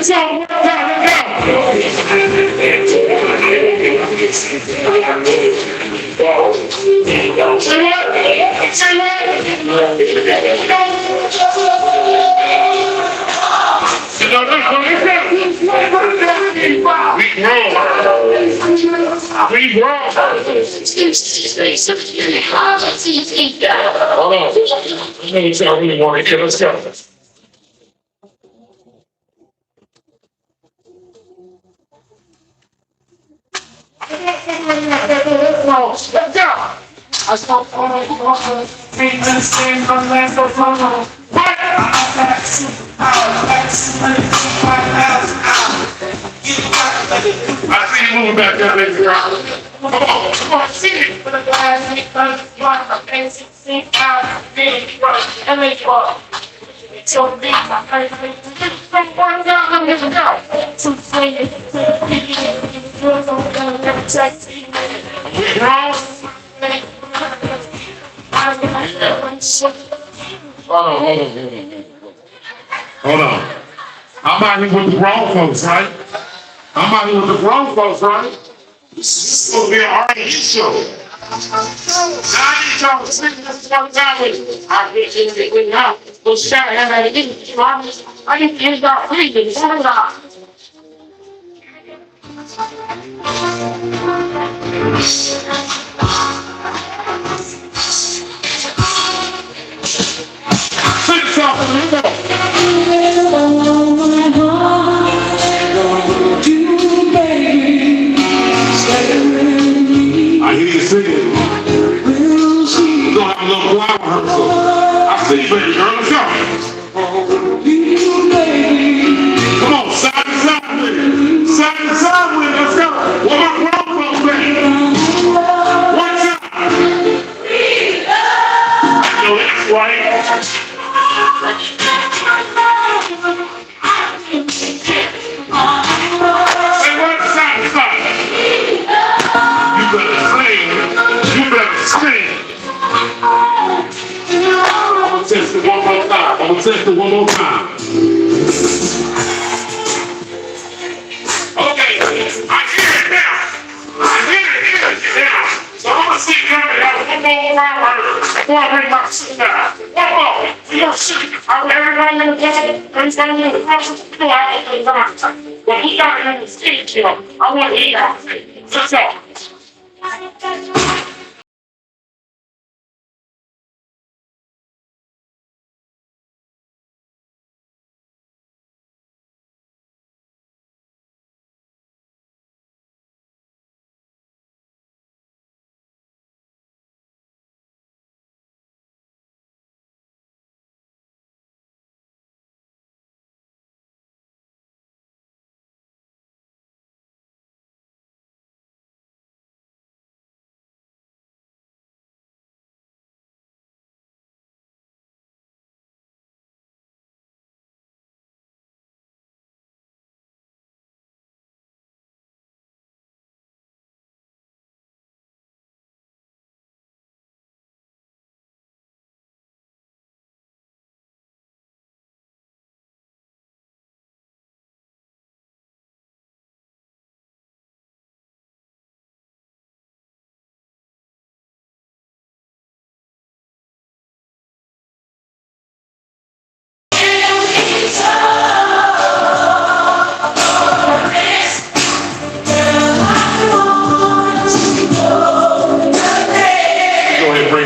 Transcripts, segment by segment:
We wrong. Hold on. I really want to get us go. Let's go. I saw maintenance in the land of London. What? I see you moving back there, ladies and gentlemen. Come on, sing it. For the last 8 months, sing out, big work, and make work. So big, I'm from one down, I'm gonna go. To sing it, Hold on. I'm out here with the grown folks, right? I'm out here with the grown folks, right? This is supposed to be an R&B show. Now I need y'all to sing this one time with me. I get you with now. We'll shout it out of it. I need to get it out free. It's all out. Sing it off in the middle. I hear you singing. We're gonna have a little choir rehearsal. I see you, baby girl. Let's go. Come on, side to side with it. Side to side with it. Let's go. What about grown folks, baby? One time. I know that's right. Say what? Side to side. You better sing. You better sing. I'm gonna test it one more time. I'm gonna test it one more time. Okay, I hear it now. I hear it now. So I'm gonna sit down and have one more round before I bring my sister down. One more. We gonna see. Everybody in the day, everybody in the process, but we got it in the stage here. I want to hear y'all sing. Let's go.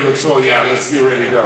Latoya, let's get ready to go.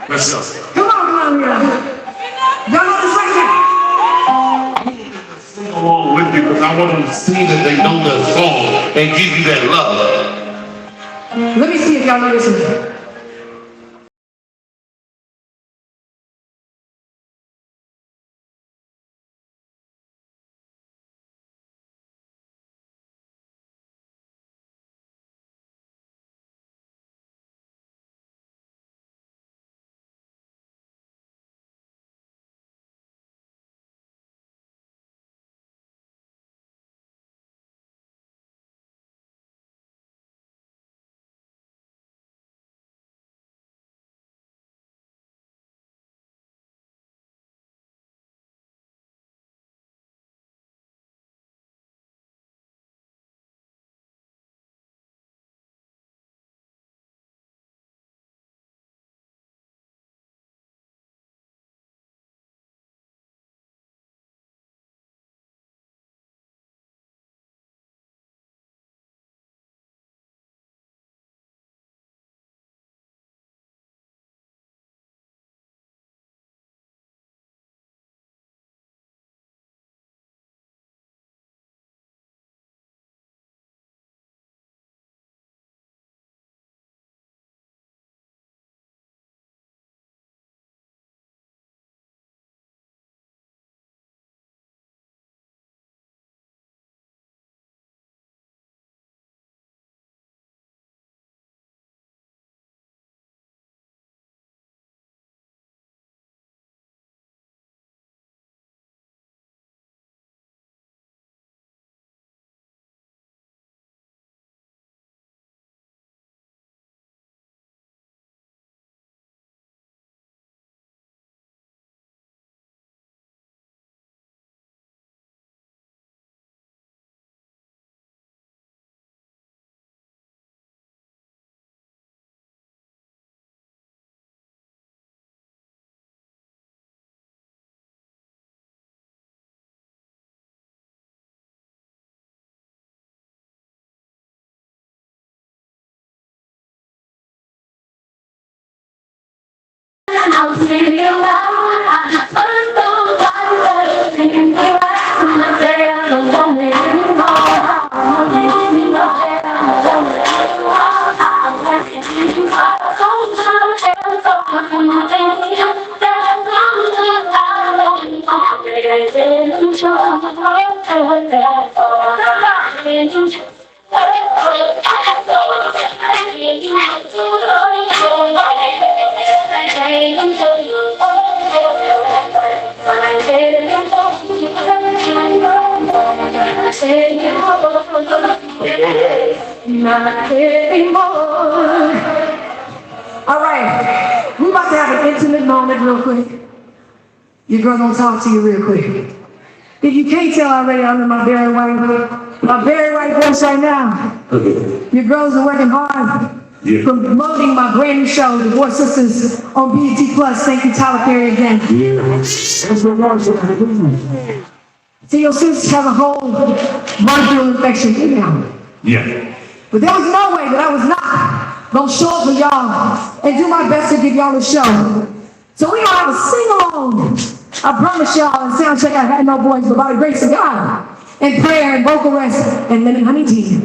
Let's go. Come on, y'all know this right Sing along with you because I want them to see that they know that song and give you that love. here. Let me see if y'all know this one. I'll sing you out. I'm so tired of singing you out. I say I don't want it anymore. I'm leaving you out. I don't want it anymore. I'm asking you out. Don't try to help someone who's in you. There's nothing I don't know. I'm getting too short. Not anymore. All right, we about to have an intimate moment real quick. Your girl gonna talk to you real quick. If you can't tell already, I'm in my very white voice right now. Your girls are working hard. Yeah. Promoting my brand new show, The Voice Sisters, on BET Plus. Thank you, Tyler Perry, again. Yeah. See, your sisters have a whole bronchial infection right now. Yeah. But there was no way that I was not gonna show up for y'all and do my best to give y'all a show. So we gonna have a sing-along. I promise y'all, in sound check I had no voice, but by the grace of God, and prayer and vocal rest and lemon honey tea,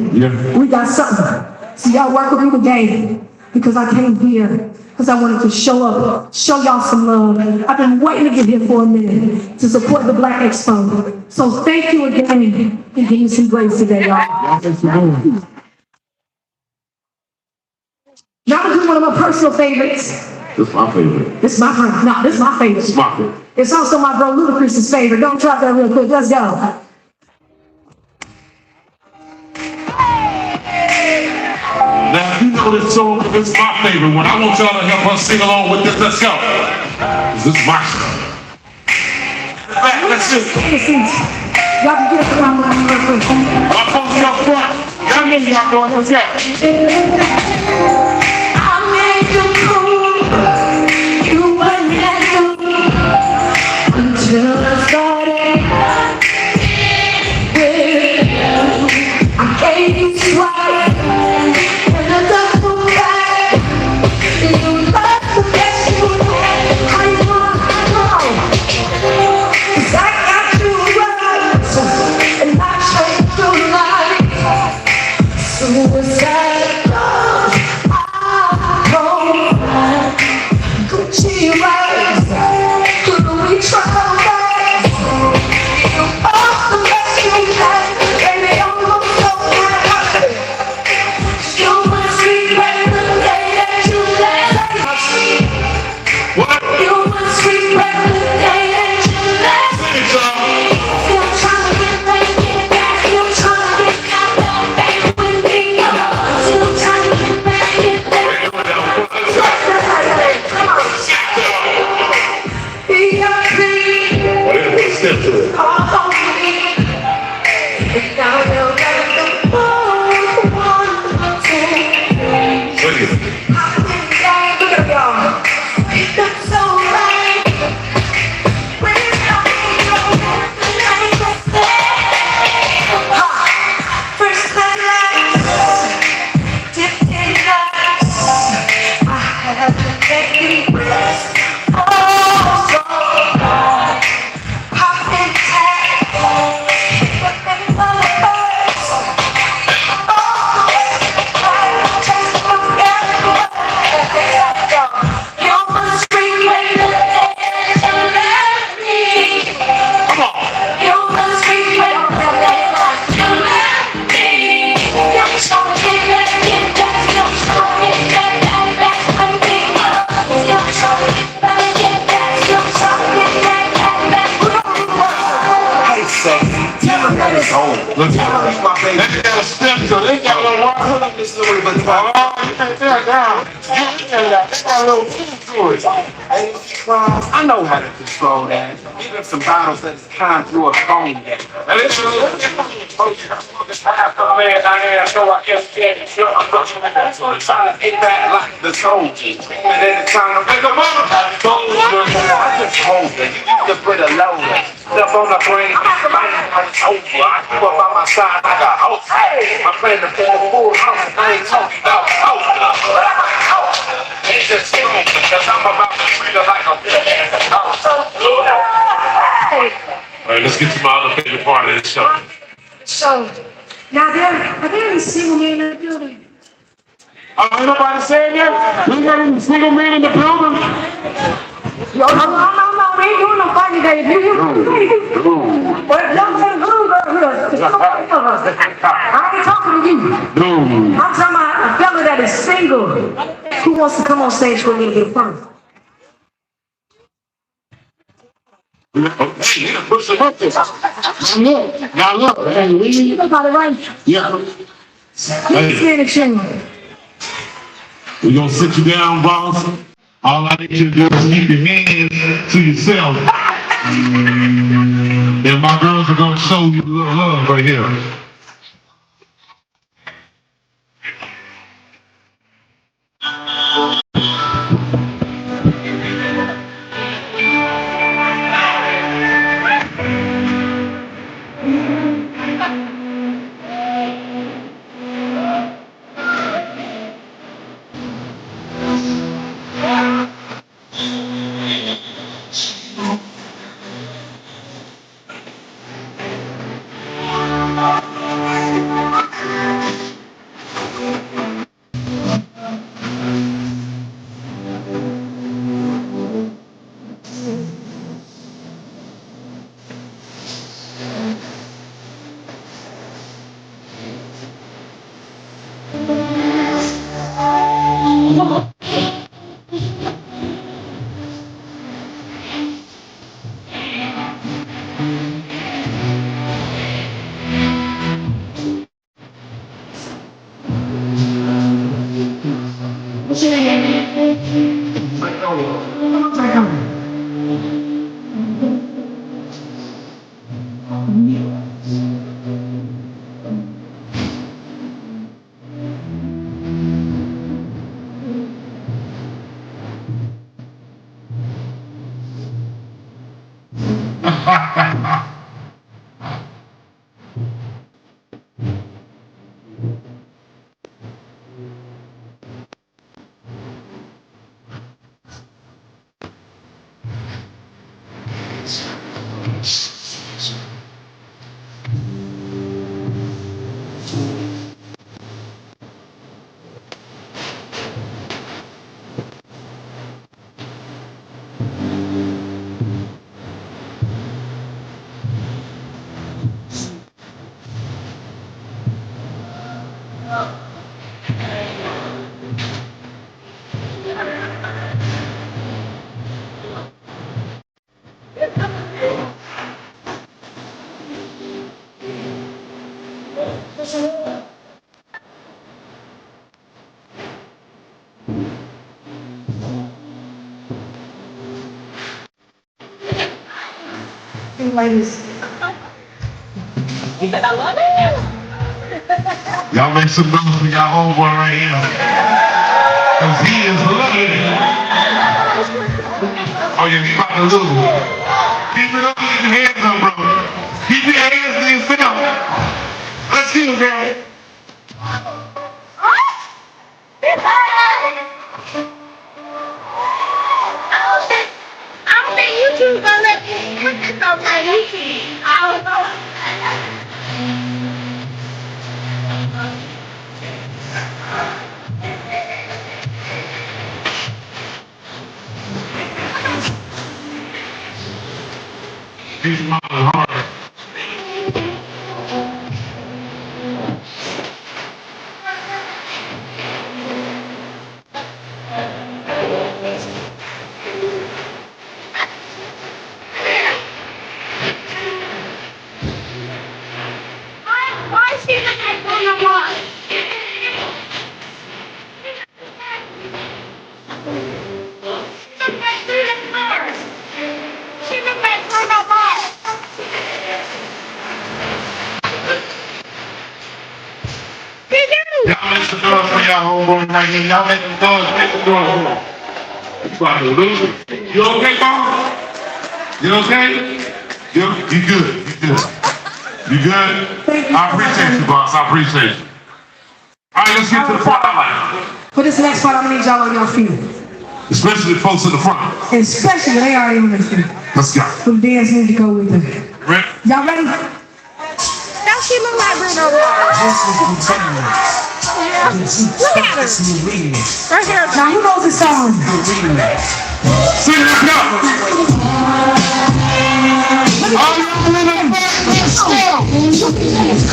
we got something. So y'all work with me today because I came here because I wanted to show up, show y'all some love. I've been waiting to get here for a minute to support the Black Expo. So thank you again and give me some grace today, y'all. Now I'm gonna do one of my personal favorites. This is my favorite. This is my favorite. No, this is my favorite. This is my favorite. It's also my bro Ludacris's favorite. Don't try that real quick. Let's go. Now, you know this song, this is my favorite one. I want y'all to help us sing along with this. Let's go. This is my song. Back, let's do it. Y'all can get it around real quick. My see y'all doing this yet. I made you cool. You wouldn't have to until I started with you. I gave you swag and a double back. You love the best you had. How you want to go? 'Cause I got you right and I showed you light. Suicide doors, Gucci rides, Louis troubles. You off the best you had, baby, I'm so happy. You must regret the day that you left. What? You must regret the day that you left. Still trying to get back, still trying to get back with me. Still trying to get back. Be your free. Well, let's put a step to it. Call on me. And now you'll let the both one thing. Look at it. Look at y'all. It looks so right. When it's coming, first class, dipped in nuts. I have to make you rest. Oh, so hard. Pop and tag. But then love hurts. Oh, just forget what you must regret the day that you left me. You must regret the day that you left me. You're trying to get back, you're trying to get back with me. You're trying to get back, you're trying to get back with me. Hey, sexy. Tell him that it's home. Look Tell him at it's my baby. They got a step to it. They got a little rock. Hold up this little bit. Oh, you can't tear it down. They got a little food to it. Hey, I know how to control that. Even some bottles that is kind through a phone. And it's a little man down there, so I guess I'm Trying to get back like the soldiers. And then it's time to make a mother. I just told you. You used to put a loader. Step on the brain. It's over. I keep up by my side like a host. My friend to put the full house. I ain't talking about toaster. It's just stupid. Cause I'm about to treat her like a bitch. All right, let's get to my other favorite part of this show. So, now are there any single men in the building? Ain't nobody saying that? We got any single men in the building? No, we ain't doing no fighting today. If you, but don't say who, I ain't talking to you. No. I'm talking about a fella that is single. Who wants to come on stage with me to get fun? Okay, yeah, push them up there. Now look, hey, You know about it, right? yeah. He's in the chain. We gonna sit you down, boss. All I need you to do is keep your hands to yourself. And my girls are gonna show you a little love right here. Ladies. Y'all make some noise for y'all homeboy right here. Cause he is Luckett. Oh yeah, he about to lose. Keep it up, keep your hands up, brother. Keep your hands to yourself. Let's see it, girl. I don't think YouTube gonna let me put this on my YouTube. I don't know. He's mother hard. Why is she looking at me no more? Look back through the car. She look back through no more. Y'all make some noise for y'all homeboy right here. Y'all make some noise, make some noise. You about to lose it. You okay, Bob? You okay? You good, you good. You good? I appreciate you, boss. I appreciate you. All right, let's get to the front line. For this next part, I'm gonna need y'all on your feet. Especially the folks in the front. Especially when they already on their feet. Let's go. Some dance music to go with it. Ready? Y'all ready? Now she look like Bruno Mars. Look at her. Right here. Now who knows this song? Sing it up. All y'all in the back, let's go.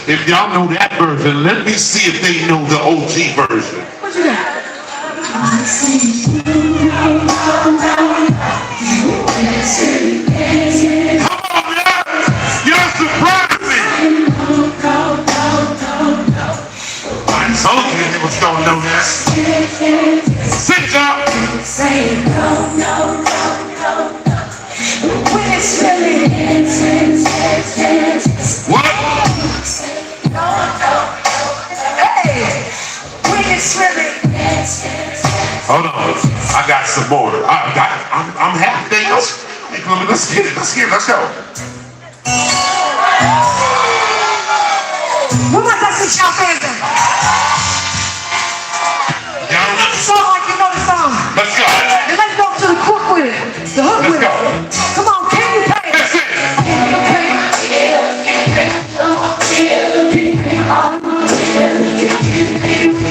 If y'all know that version, let me see if they know the OG version. What you got? Come on, man! You're surprising! I told you they was gonna know that. Sit down! When it's really What? Hold on, I got some more. I'm happy they know. Let's get it, let's go. Who wants us to shout hands in? Y'all know the Song like you know the song. Let's go. And let's go to the hook with it. The hook Let's with go. it. Come on, can you play it? That's it.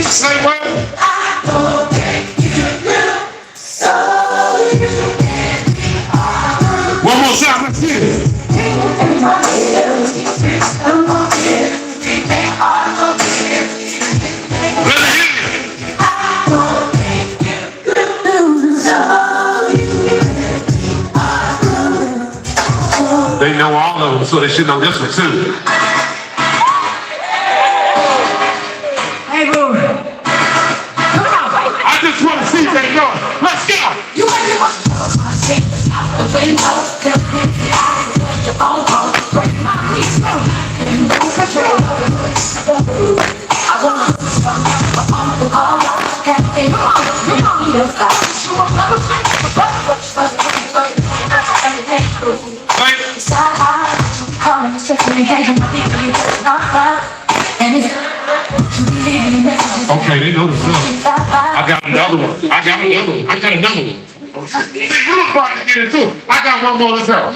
Say what? One more time, let's get it. Let it hit. They know all of them, so they should know this one too. Hey, boo. Come on. I just want to see if they know it. Let's go. You ready? Okay, they know the song. I got another one. I got another one. I got another one. You look about to get it too. I got one more to tell.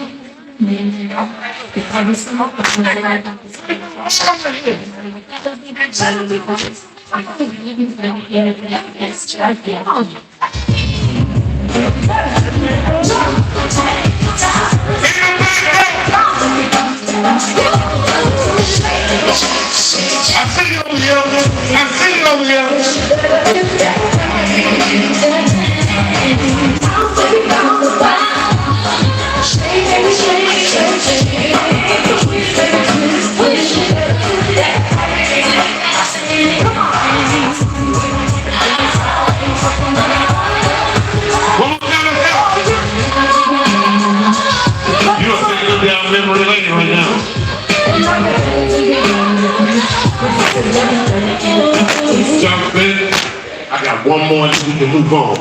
I'm sitting over here. I'm sitting over here. One more time, let's go. You're sitting down memory lane right now. Jump in. I got one more and we can move on.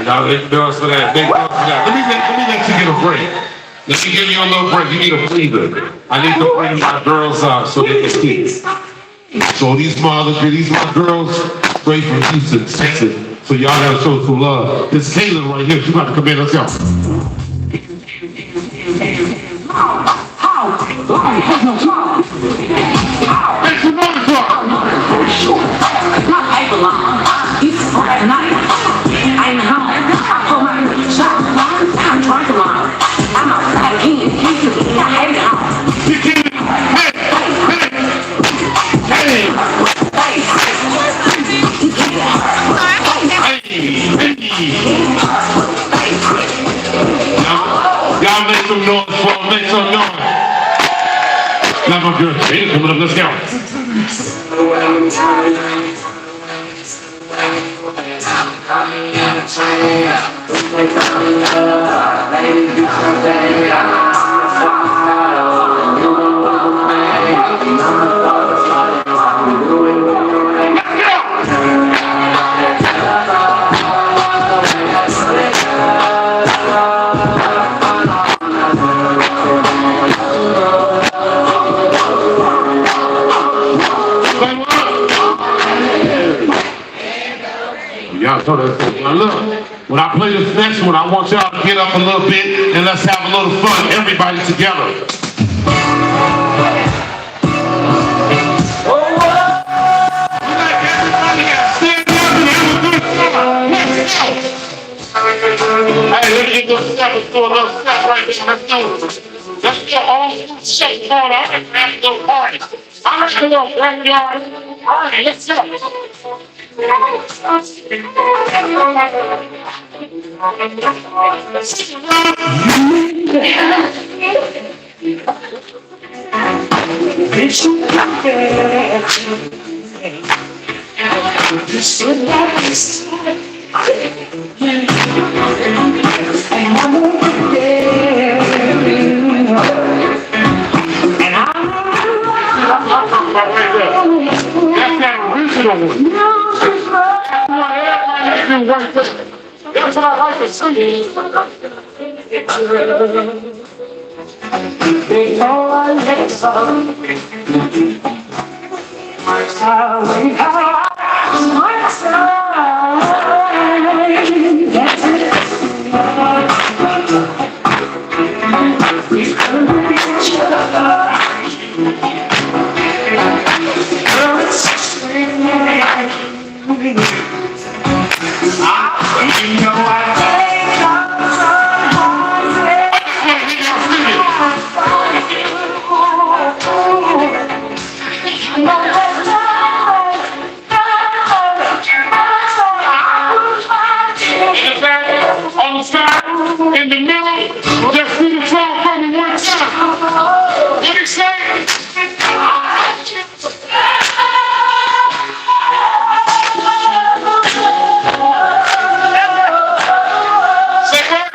Now, big girls for that. Big girls for that. Let me let you get a break. Let me give you a little break. You need a breather. I need to bring my girls out so they can see. So these my girls straight from Houston, Texas. So y'all gotta show some love. This Kaylin right here. She's about to come in. Let's go. Make some noise for her. Y'all make some noise for her. Make some noise. Now my girl, Jada coming up. Let's go. Y'all told us. Now look, when I play this next one, I want y'all to get up a little bit and let's have a little fun, everybody together. Hey, let's get this step, let's do a little step right there, let's do it. Let's get all shake party. I'm ready to go party. I'm ready to go backyard. All right, let's go. Right there. That's that original one. That's what I like to see. On the side, in the middle, just do the song for me one time. What do you say? Say what?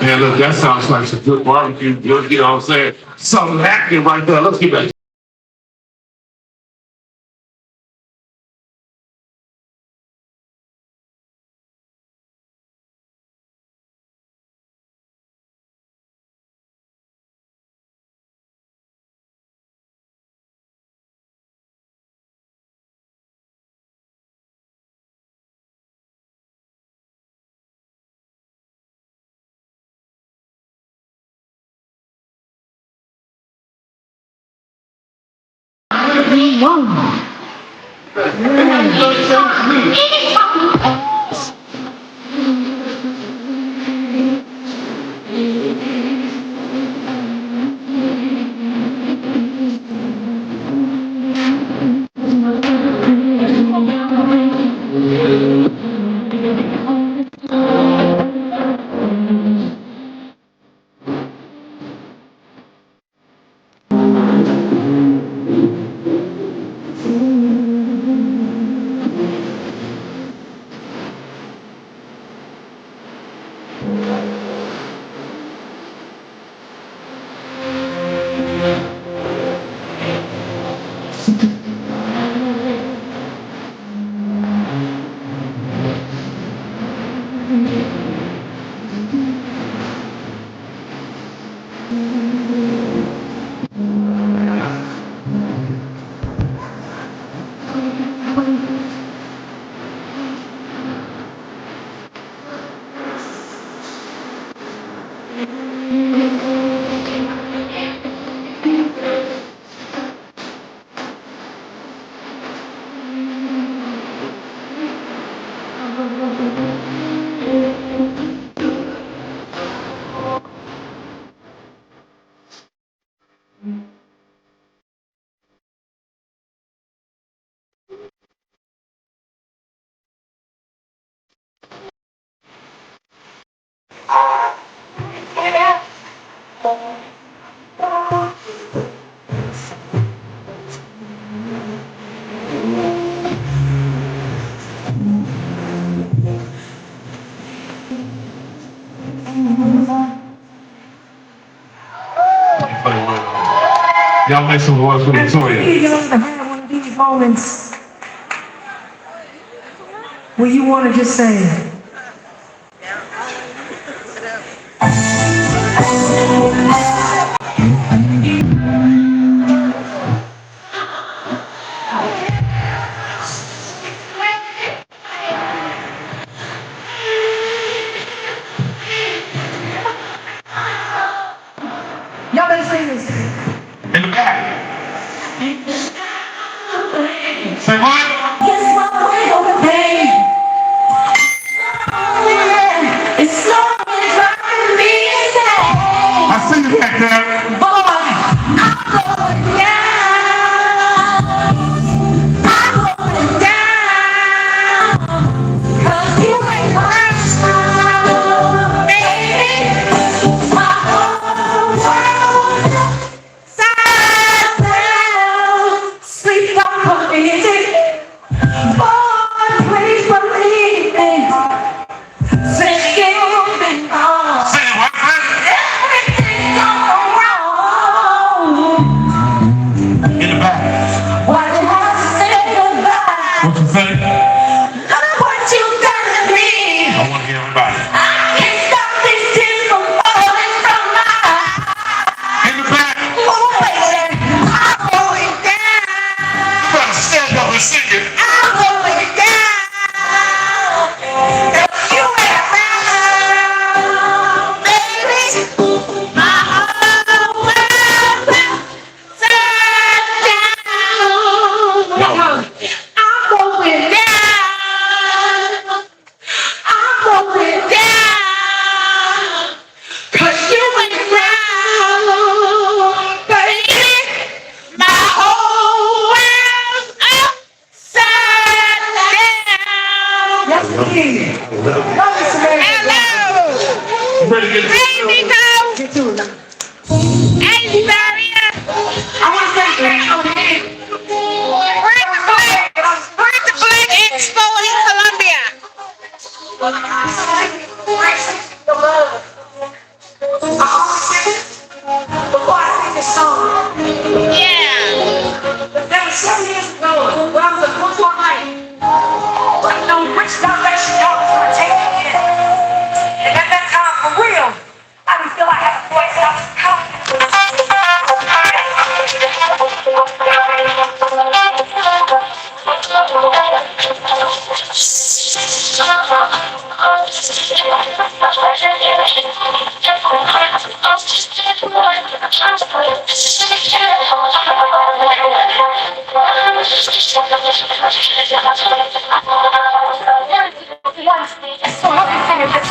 Man, look, that sounds like some good barbecue. You know what I'm saying? Something happening right there. Let's get back. Y'all make some noise for Latoya. You know, to have one of these moments where you want to just say, y'all better sing this. In the back. Say what? Guess what? We're pain. It's slowly driving me see you back there. Boy, I'm going down. I'm going down. 'Cause you ain't mine, baby. My whole world side down. Sleep on committed. Boy, please believe me. Since you've been gone, Say it, what? everything's gone wrong. In the back. Why you have to say goodbye? What you say? Look at what you've done to me. I want to hear everybody. I can't stop these tears from falling from my eyes. In the back. Oh, baby, I'm going down. You better stand up and sing it. I'm going down. If you ain't around, baby, my whole world upside down. I'm going down. I'm going down. 'Cause you ain't around, baby. My whole world's upside down. Yes, indeed. Love you, Samantha. You ready to get Hey, Nico. Get to it. Hey, Zaria. I want to thank you. We're at the Black Expo in Colombia. The love. Before I sing this song. Yeah. That was 7 years ago when I was a football night. But no which direction y'all was gonna take me in. And at that time, for real, I didn't feel I had a voice. I was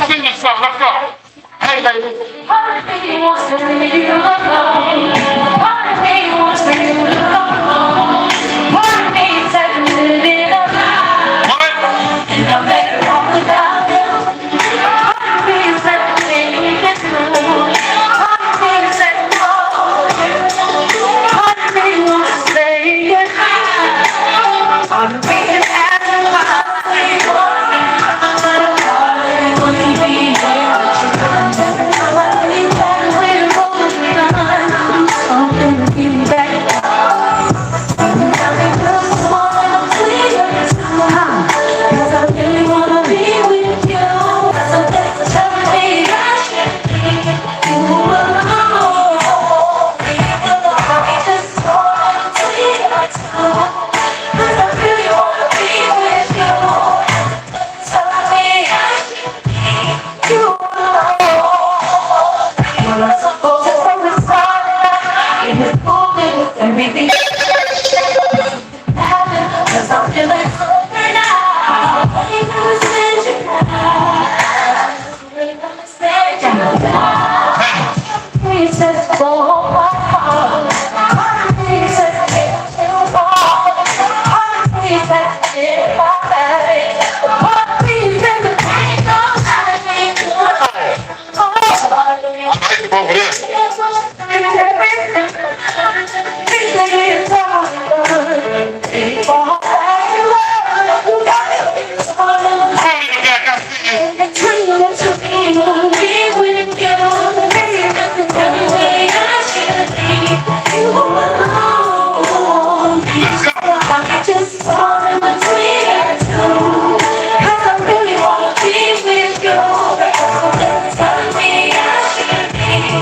sing this song. Let's go. Hey, baby. Part of me wants to leave you alone. Part of me wants to leave you alone. Part of me said living alive. What? And I'm better off without you. Part of me said living alone. Part of me said no. Part of me wants to say goodbye. Part of me is asking why. Everything happened 'cause I'm feeling sober now. You never said you he says go home. He says you fall. He says if I die. He says ain't no time. I like him over there. Just falling between us two, 'cause I really wanna be with you. Tell me I should be.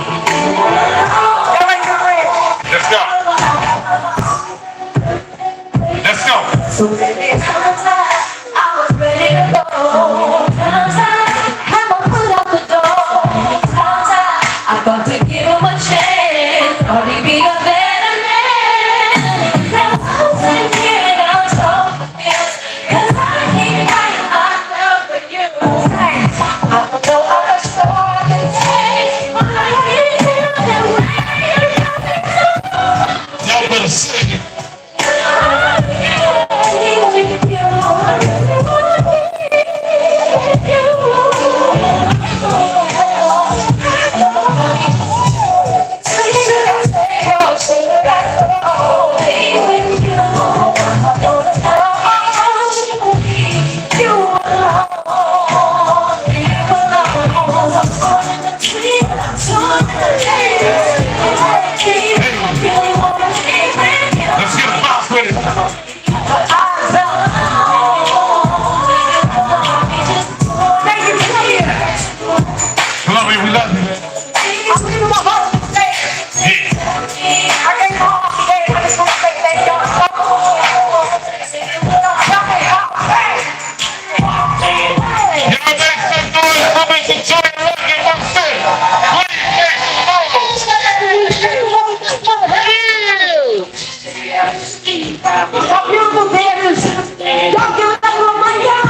Beautiful dancers. Y'all give it up for right now.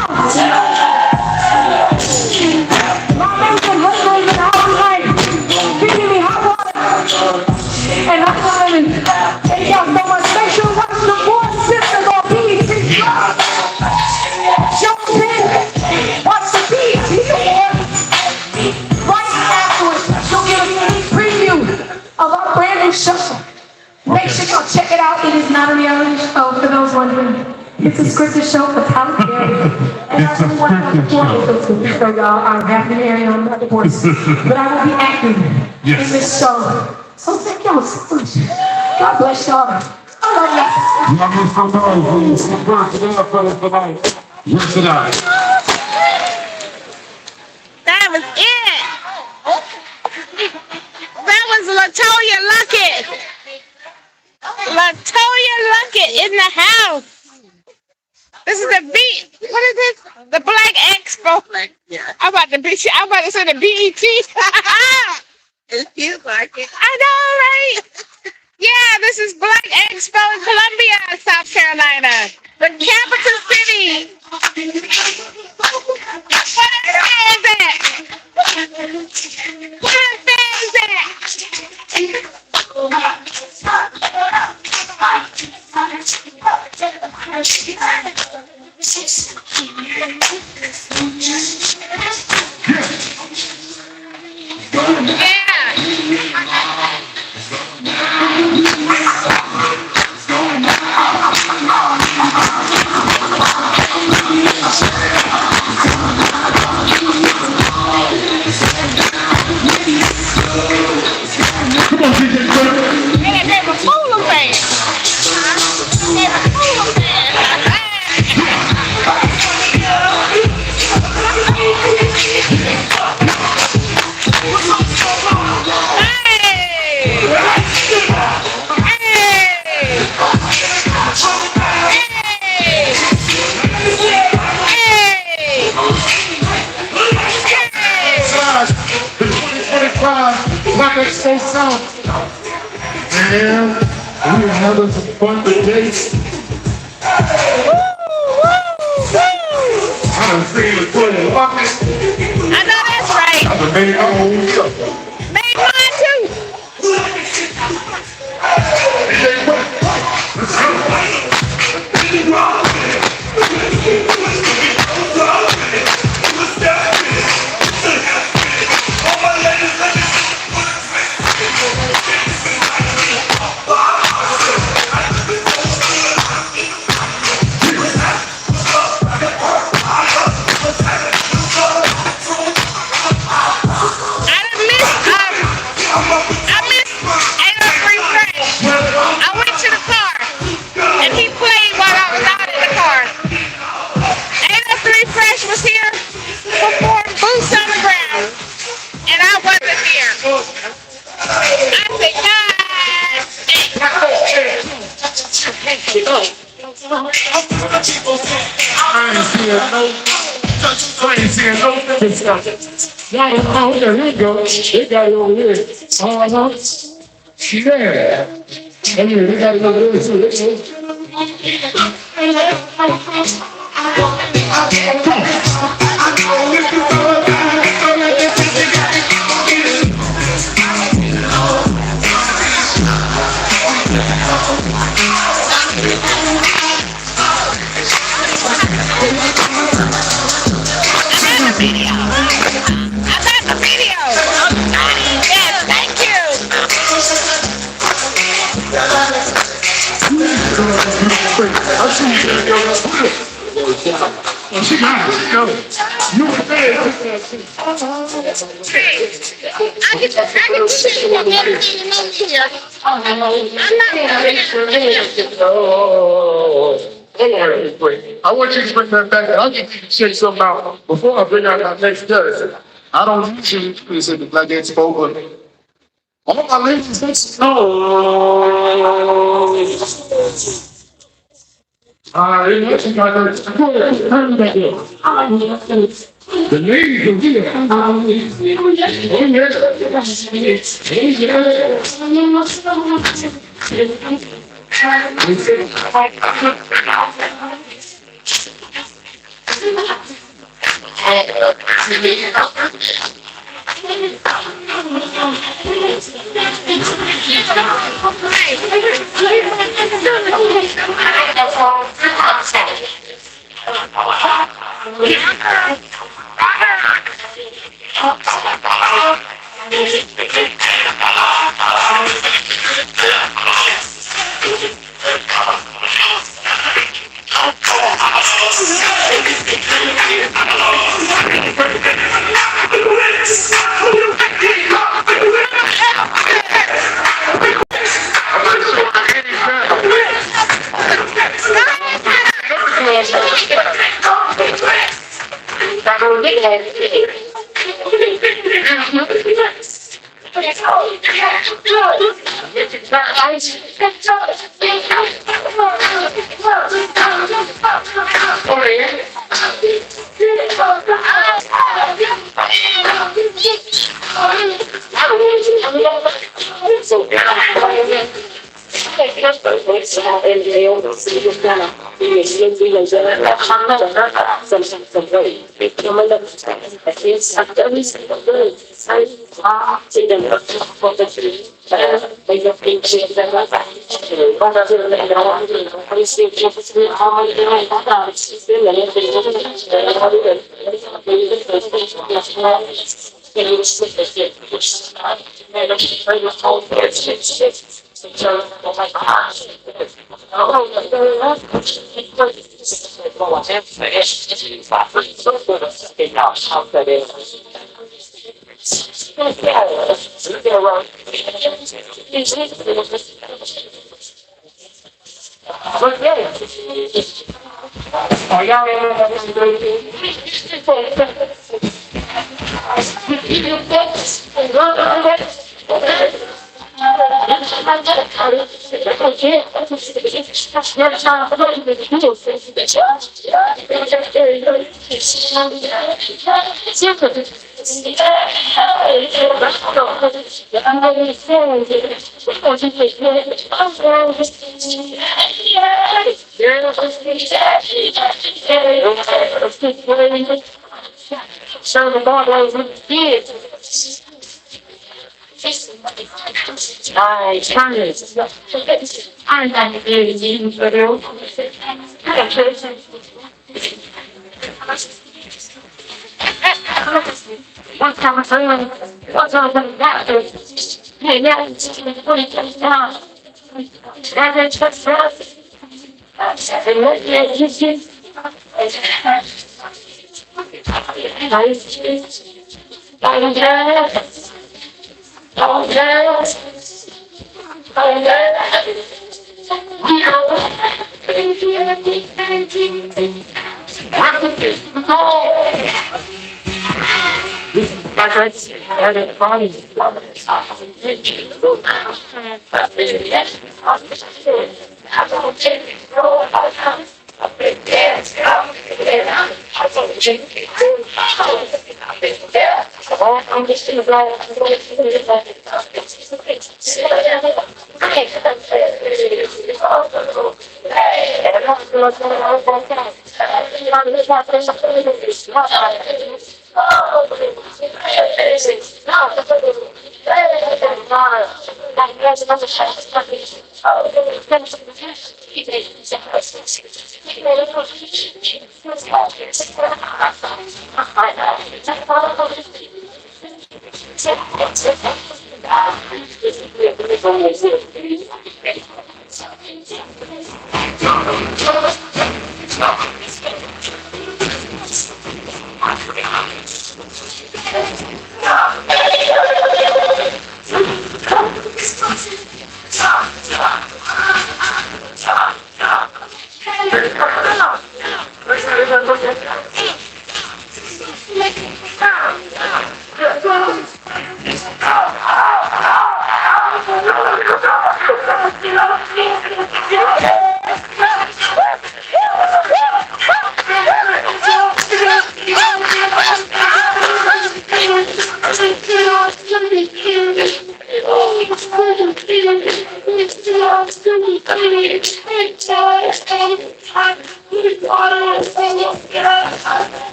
My name's been hustling in the house tonight. Feeding me hot water. And I'm going to thank y'all so much. Make sure to watch the four sisters on BET. Show them. Watch the BET Awards. Right afterwards, she'll give us a sneak preview of our brand new show. Make sure y'all check it out. It is not a reality show, for those wondering. It's a scripted show for Tyler Perry. And I really want to perform with those scripted show, y'all. I'm happy to marry on the voice. But I will be acting in this show. So thank y'all so much. God bless y'all. I love y'all. That was it. That was Latoya Luckett. Latoya Luckett in the house. This is the beat. What is this? The Black Expo. I'm about to say the BET. It feels like it. I know, right? Yeah, this is Black Expo in Columbia, South Carolina, the capital city. What is that? What is that? Luckett so sound. Man, we are having some fun today. I done seen Latoya Luckett. I know that's right. I done made my own stuff. Made mine too. Yeah, oh, there you go. They got it over here. Yeah. And they got it over there too. She got it. Go. You were there. I get to see what everything knows here. I'm not I want you to bring that back. I'll get you to check something out before I bring out our next guest. I don't usually say the Black Expo, but All my ladies, let's go. Let's go. The ladies are here.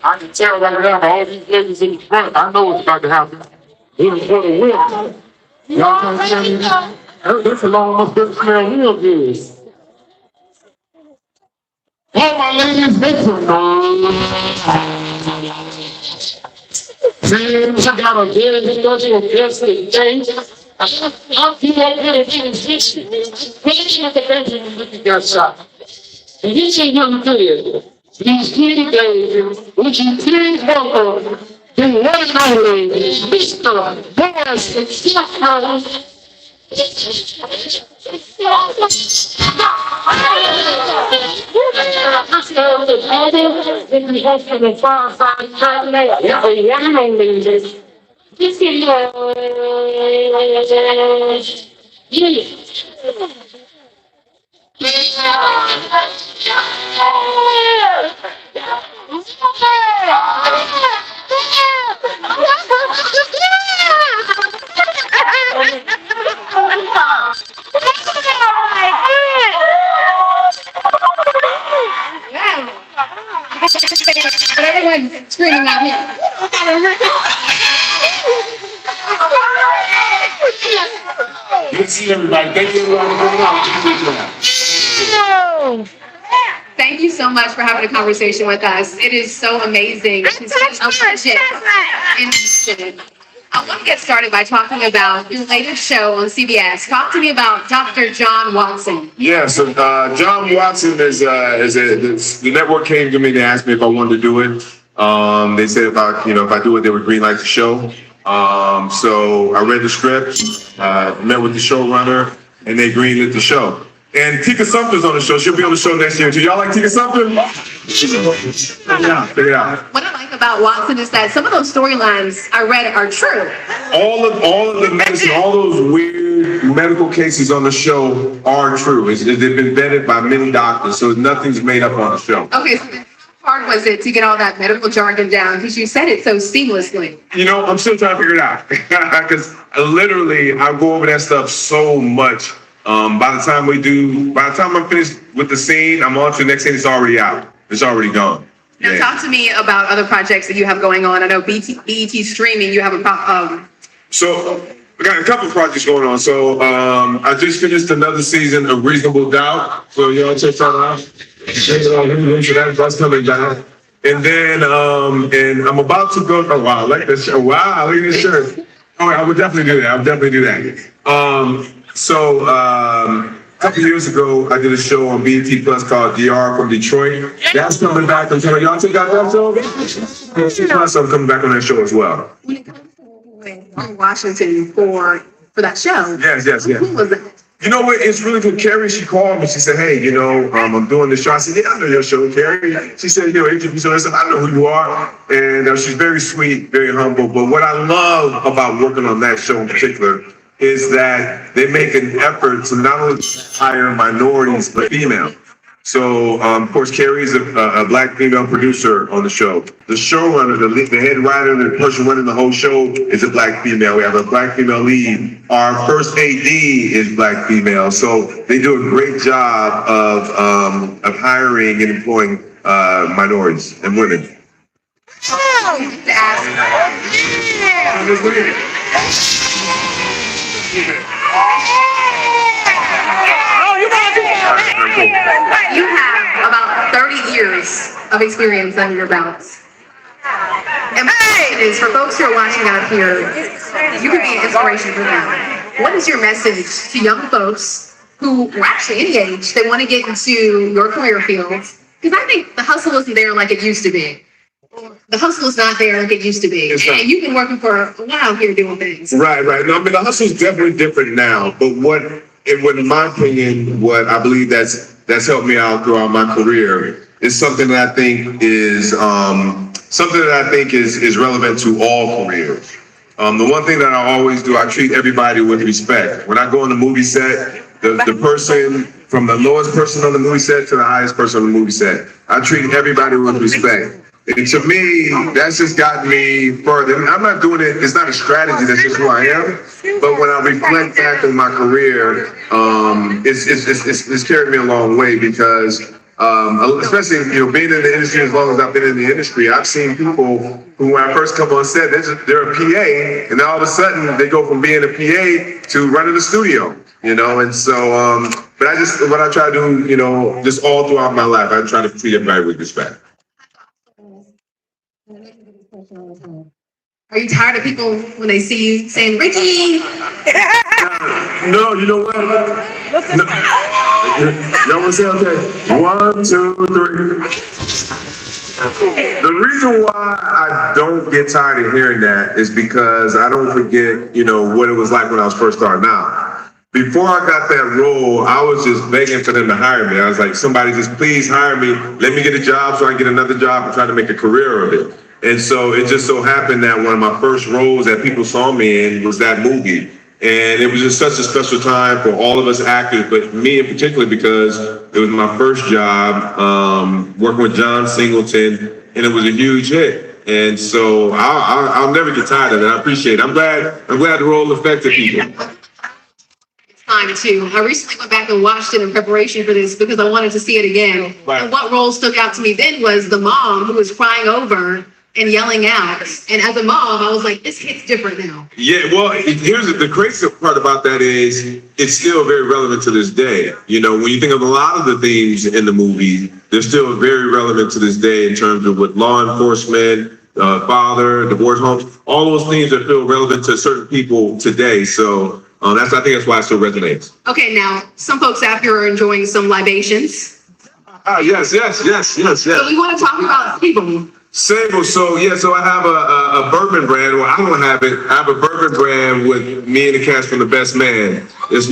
I can tell right now, all these ladies in the front, I know what's about to happen. They're for the win. Y'all can't tell me that. This alone must be smelling real good. All my ladies, make some noise. Man, I got a very special guest today. I'm here to get shot. And he said, young kid, these kitty days, would you please welcome the one and only Mr. Maurice and Chestnut? But everyone's screaming out here. Good to see everybody. Thank you everybody for coming out. Thank you so much for having a conversation with us. It is so amazing to see a legit interested. I want to get started by talking about your latest show on CBS. Talk to me about Dr. John Watson. Yeah, so John Watson the network came to me and asked me if I wanted to do it. They said if I do it, they would greenlight the show. So I read the script, met with the showrunner, and they greenlit the show. And Tika Sumter's on the show. She'll be on the show next year. Do y'all like Tika Sumter? Check it out. What I like about Watson is that some of those storylines I read are true. All of the medicine, all those weird medical cases on the show are true. They've been vetted by many doctors, so nothing's made up on the show. Okay, so how hard was it to get all that medical jargon down? Because you said it so seamlessly. You know, I'm still trying to figure it out because literally I go over that stuff so much. By the time I'm finished with the scene, I'm on to the next scene. It's already out. It's already gone. Now talk to me about other projects that you have going on. I know BET streaming. You have So we got a couple of projects going on. So I just finished another season of Reasonable Doubt. So y'all check that out. That's coming down. And then and I'm about to go. Oh wow, I like this show. Wow, look at this shirt. Oh, I would definitely do that. So a couple years ago, I did a show on BET Plus called DR from Detroit. That's coming back. I'm telling y'all, check out that show. Plus, I'm coming back on that show as well. When it comes to Washington for that show. Yes. Who was that? You know what? It's really good. Carrie, she called me. She said, "Hey, I'm doing this show." I said, "Yeah, I know your show, Carrie." She said, interview. So I said, "I know who you are." And she's very sweet, very humble. But what I love about working on that show in particular is that they make an effort to not only hire minorities, but female. So, of course, Carrie's a black female producer on the show. The showrunner, the head writer, the person running the whole show is a black female. We have a black female lead. Our first AD is black female. So they do a great job of hiring and employing minorities and women. You have about 30 years of experience under your belts. And my question is, for folks who are watching out here, you can be an inspiration for them. What is your message to young folks who are actually any age that want to get into your career fields Because I think the hustle isn't there like it used to be. The hustle is not there like it used to be. It's not. And you've been working for a while here doing things. Right. No, I mean, the hustle is definitely different now. But in my opinion, what I believe that's helped me out throughout my career is something that I think is relevant to all careers. The one thing that I always do, I treat everybody with respect. When I go on the movie set, the person from the lowest person on the movie set to the highest person on the movie set, I treat everybody with respect. And to me, that's just gotten me further. And I'm not doing it, it's not a strategy, that's just who I am. But when I reflect back on my career, it's carried me a long way because, especially, being in the industry as long as I've been in the industry, I've seen people who, when I first come on set, they're a PA, and then all of a sudden they go from being a PA to running the studio, and so, but what I try to do, just all throughout my life, I try to treat everybody with respect. Are you tired of people when they see you saying, Ricky? No, you know what? No. Y'all want to say, okay? 1, 2, 3. The reason why I don't get tired of hearing that is because I don't forget, what it was like when I was first starting out. Before I got that role, I was just begging for them to hire me. I was like, somebody just please hire me. Let me get a job so I can get another job and try to make a career of it. And so it just so happened that one of my first roles that people saw me in was that movie. And it was just such a special time for all of us actors, but me in particular, because it was my first job working with John Singleton, and it was a huge hit. And so I'll never get tired of it. I appreciate it. I'm glad the role affected people. Time too. I recently went back and watched it in preparation for this because I wanted to see it again. Right. And what role stuck out to me then was the mom who was crying over and yelling out. And as a mom, I was like, this hits different now. Yeah, well, here's the crazy part about that is it's still very relevant to this day. When you think of a lot of the themes in the movie, they're still very relevant to this day in terms of with law enforcement, father, divorce homes, all those themes are still relevant to certain people today. So I think that's why it still resonates. Okay, now, some folks out here are enjoying some libations. Yes. So we want to talk about people. Sable, so I have a bourbon brand. Well, I don't have it. I have a bourbon brand with me and the cast from The Best Man. It's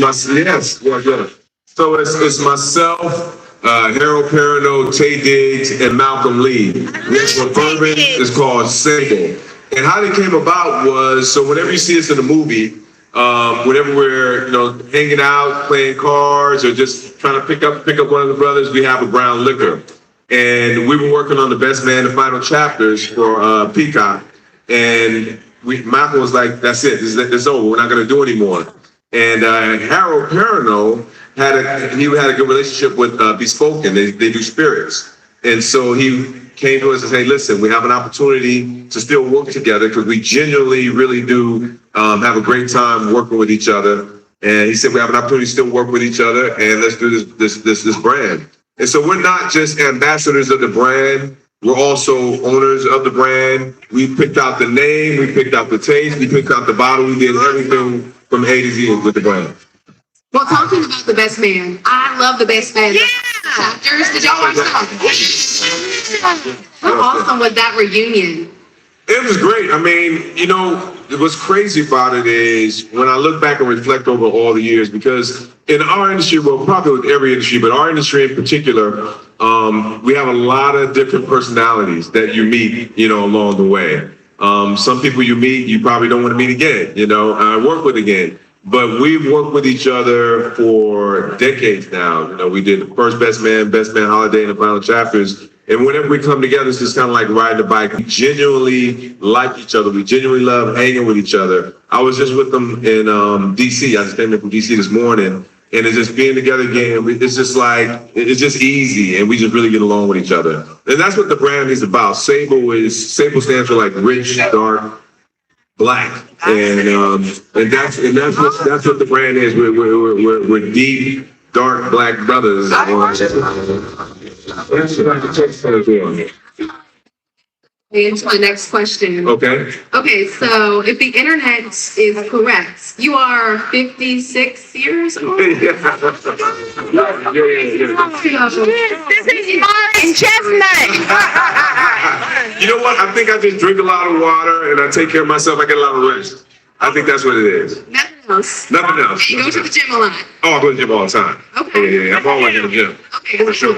So it's myself, Harold Perrineau, Tay Diggs, and Malcolm Lee. The bourbon is called Sable. And how it came about was, so whenever you see us in a movie, whenever we're hanging out, playing cards, or just trying to pick up one of the brothers, we have a brown liquor. And we were working on The Best Man, the final chapters for Peacock. And Malcolm was like, that's it, it's over, we're not gonna do anymore. And Harold Perrineau had a good relationship with Bespoken, they do spirits. And so he came to us and said, hey, listen, we have an opportunity to still work together because we genuinely really do have a great time working with each other. And he said, we have an opportunity to still work with each other and let's do this brand. And so we're not just ambassadors of the brand, we're also owners of the brand. We picked out the name, we picked out the taste, we picked out the bottle, we did everything from A to Z with the brand. Well, talking about The Best Man, I love The Best Man. Yeah. Chapters, did y'all watch that? How awesome was that reunion? It was great. I mean, what's crazy about it is when I look back and reflect over all the years, because in our industry, well, probably with every industry, but our industry in particular, we have a lot of different personalities that you meet, along the way. Some people you meet, you probably don't want to meet again, work with again. But we've worked with each other for decades now. We did the first Best Man Holiday, and the final chapters. And whenever we come together, it's just kind of like riding a bike. We genuinely like each other. We genuinely love hanging with each other. I was just with them in DC. I just came in from DC this morning. And it's just being together again. It's just easy. And we just really get along with each other. And that's what the brand is about. Sable stands for like rich, dark, black. And that's what the brand is. We're deep, dark black brothers. Into the next question. Okay. Okay, so if the internet is correct, you are 56 years old. Yeah. This is Maurice Chestnut. You know what? I think I just drink a lot of water and I take care of myself. I get a lot of rest. I think that's what it is. Nothing else. Nothing else. You go to the gym a lot. Oh, I go to the gym all the time. Okay. Yeah. I'm always in the gym. Okay, For sure.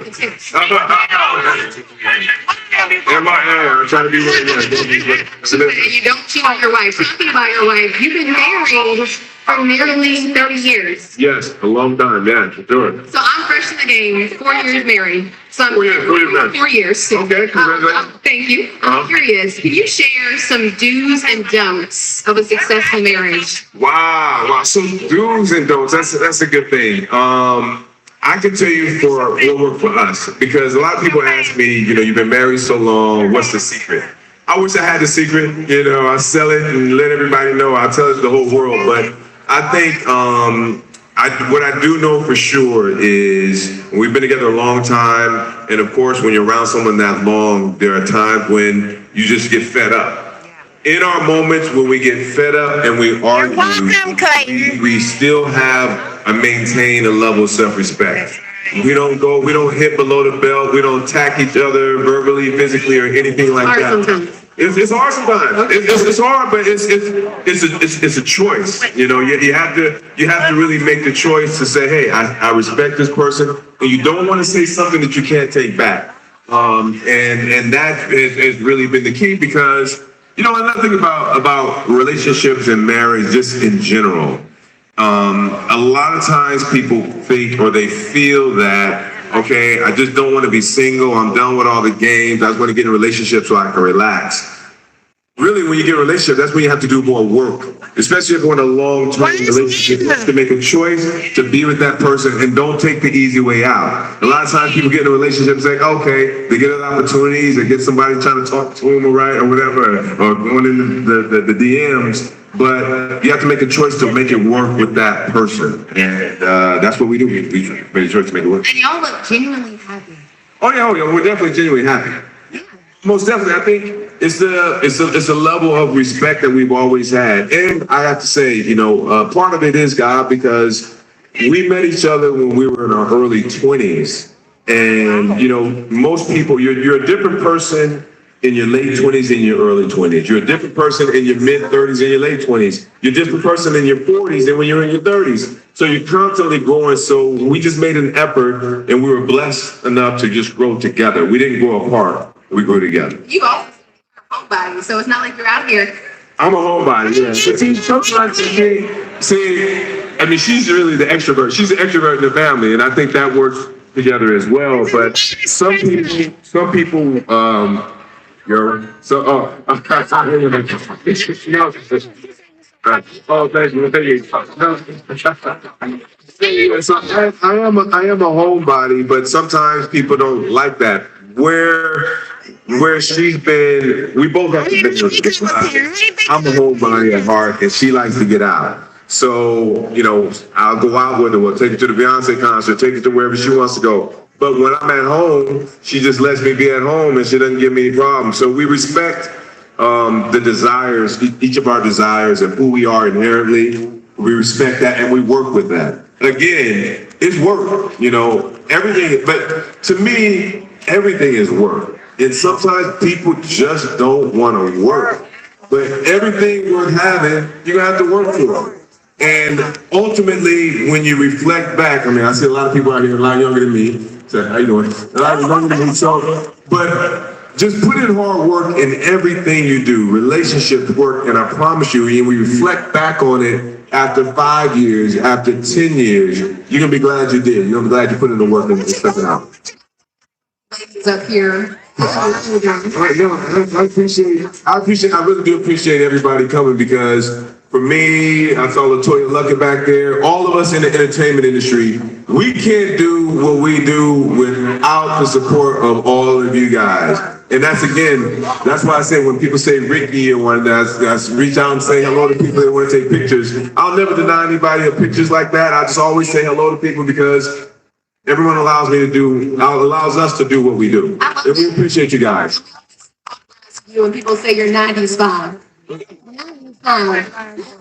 I'm trying to be right. So you don't cheat on your wife. Talking about your wife, you've been married for nearly 30 years. Yes, a long time. Yeah, for sure. So I'm fresh in the game, 4 years married. So I'm 4 years married. 4 years. Okay, congratulations. Thank you. I'm curious. Can you share some do's and don'ts of a successful marriage? Wow. So do's and don'ts. That's a good thing. I can tell you for what worked for us, because a lot of people ask me, you've been married so long, what's the secret? I wish I had the secret. I sell it and let everybody know. I tell it to the whole world. But I think what I do know for sure is we've been together a long time. And of course, when you're around someone that long, there are times when you just get fed up. In our moments when we get fed up and we argue, we still have and maintain a level of self-respect. We don't hit below the belt. We don't attack each other verbally, physically, or anything like that. It's hard sometimes. It's hard, but it's a choice. You have to really make the choice to say, hey, I respect this person, and you don't want to say something that you can't take back. And that has really been the key, because another thing about relationships and marriage, just in general. A lot of times people think, or they feel that, okay, I just don't want to be single. I'm done with all the games. I just want to get in a relationship so I can relax. Really, when you get in a relationship, that's when you have to do more work, especially if you're in a long-term relationship. You have to make a choice to be with that person and don't take the easy way out. A lot of times people get in a relationship and say, okay, they get other opportunities, they get somebody trying to talk to them or whatever, or going in the DMs. But you have to make a choice to make it work with that person. And that's what we do. We make a choice to make it work. And y'all look genuinely happy. Oh yeah, we're definitely genuinely happy. Most definitely, I think it's a level of respect that we've always had. And I have to say, part of it is God, because we met each other when we were in our early 20s. And, most people, you're a different person in your late 20s and your early 20s. You're a different person in your mid 30s and your late 20s. You're a different person in your 40s than when you're in your 30s. So you're constantly growing. So we just made an effort, and we were blessed enough to just grow together. We didn't grow apart. We grew together. You also are a homebody, so it's not like you're out here. I'm a homebody, yeah. But see, sometimes she's really the extrovert. She's the extrovert in the family, and I think that works together as well. But some people, So I am a homebody, but sometimes people don't like that. Where she's been, we both have to be. I'm a homebody at heart, and she likes to get out. So, I'll go out with her. We'll take her to the Beyonce concert, take her to wherever she wants to go. But when I'm at home, she just lets me be at home, and she doesn't give me any problems. So we respect the desires, each of our desires, and who we are inherently. We respect that, and we work with that. Again, it's work, everything. But to me, everything is work. And sometimes people just don't want to work. But everything worth having, you're going to have to work for it. And ultimately, when you reflect back, I see a lot of people out here a lot younger than me. So, how you doing? A lot younger than me. So, but just put in hard work in everything you do. Relationships work, and I promise you, when we reflect back on it after 5 years, after 10 years, you're going to be glad you did. You're going to be glad you put in the work and stuck it out. Ladies up here. I really do appreciate everybody coming, because for me, I saw Latoya, Luckett back there, all of us in the entertainment industry, we can't do what we do without the support of all of you guys. And that's why I say when people say Ricky or one, that's reach out and say hello to people that want to take pictures. I'll never deny anybody of pictures like that. I just always say hello to people, because everyone allows us to do what we do. And we appreciate you guys. you when people say you're 90s fine. 90s fine.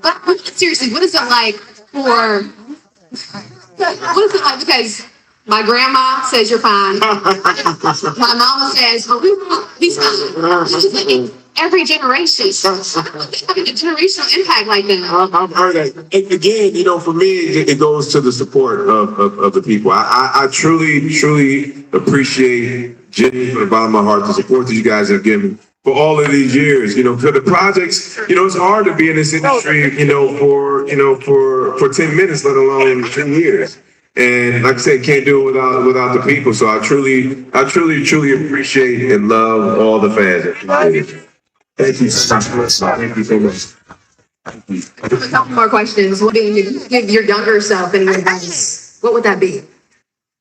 But seriously, what is it like for? What is it like? Because my grandma says you're fine. My mama says, "Oh, he's fine." She's like, every generation. Having a generational impact like that. I've heard that. And again, for me, it goes to the support of the people. I truly appreciate, genuinely from the bottom of my heart, the support that you guys have given for all of these years. For the projects, it's hard to be in this industry, for 10 minutes, let alone 10 years. And like I said, can't do it without the people. So I truly appreciate and love all the fans. Thank you so much. Thank you so much. A couple more questions. What do you give your younger self any advice? What would that be?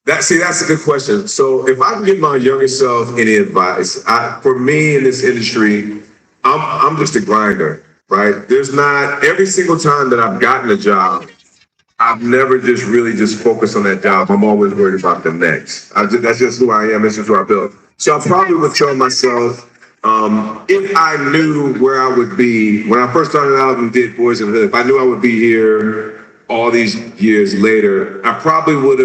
That's a good question. So if I can give my younger self any advice, for me in this industry, I'm just a grinder, right? There's not every single time that I've gotten a job, I've never just really focused on that job. I'm always worried about the next. That's just who I am. That's just who I built. So I probably would tell myself, if I knew where I would be when I first started out and did Boys in the Hood, if I knew I would be here all these years later, I probably would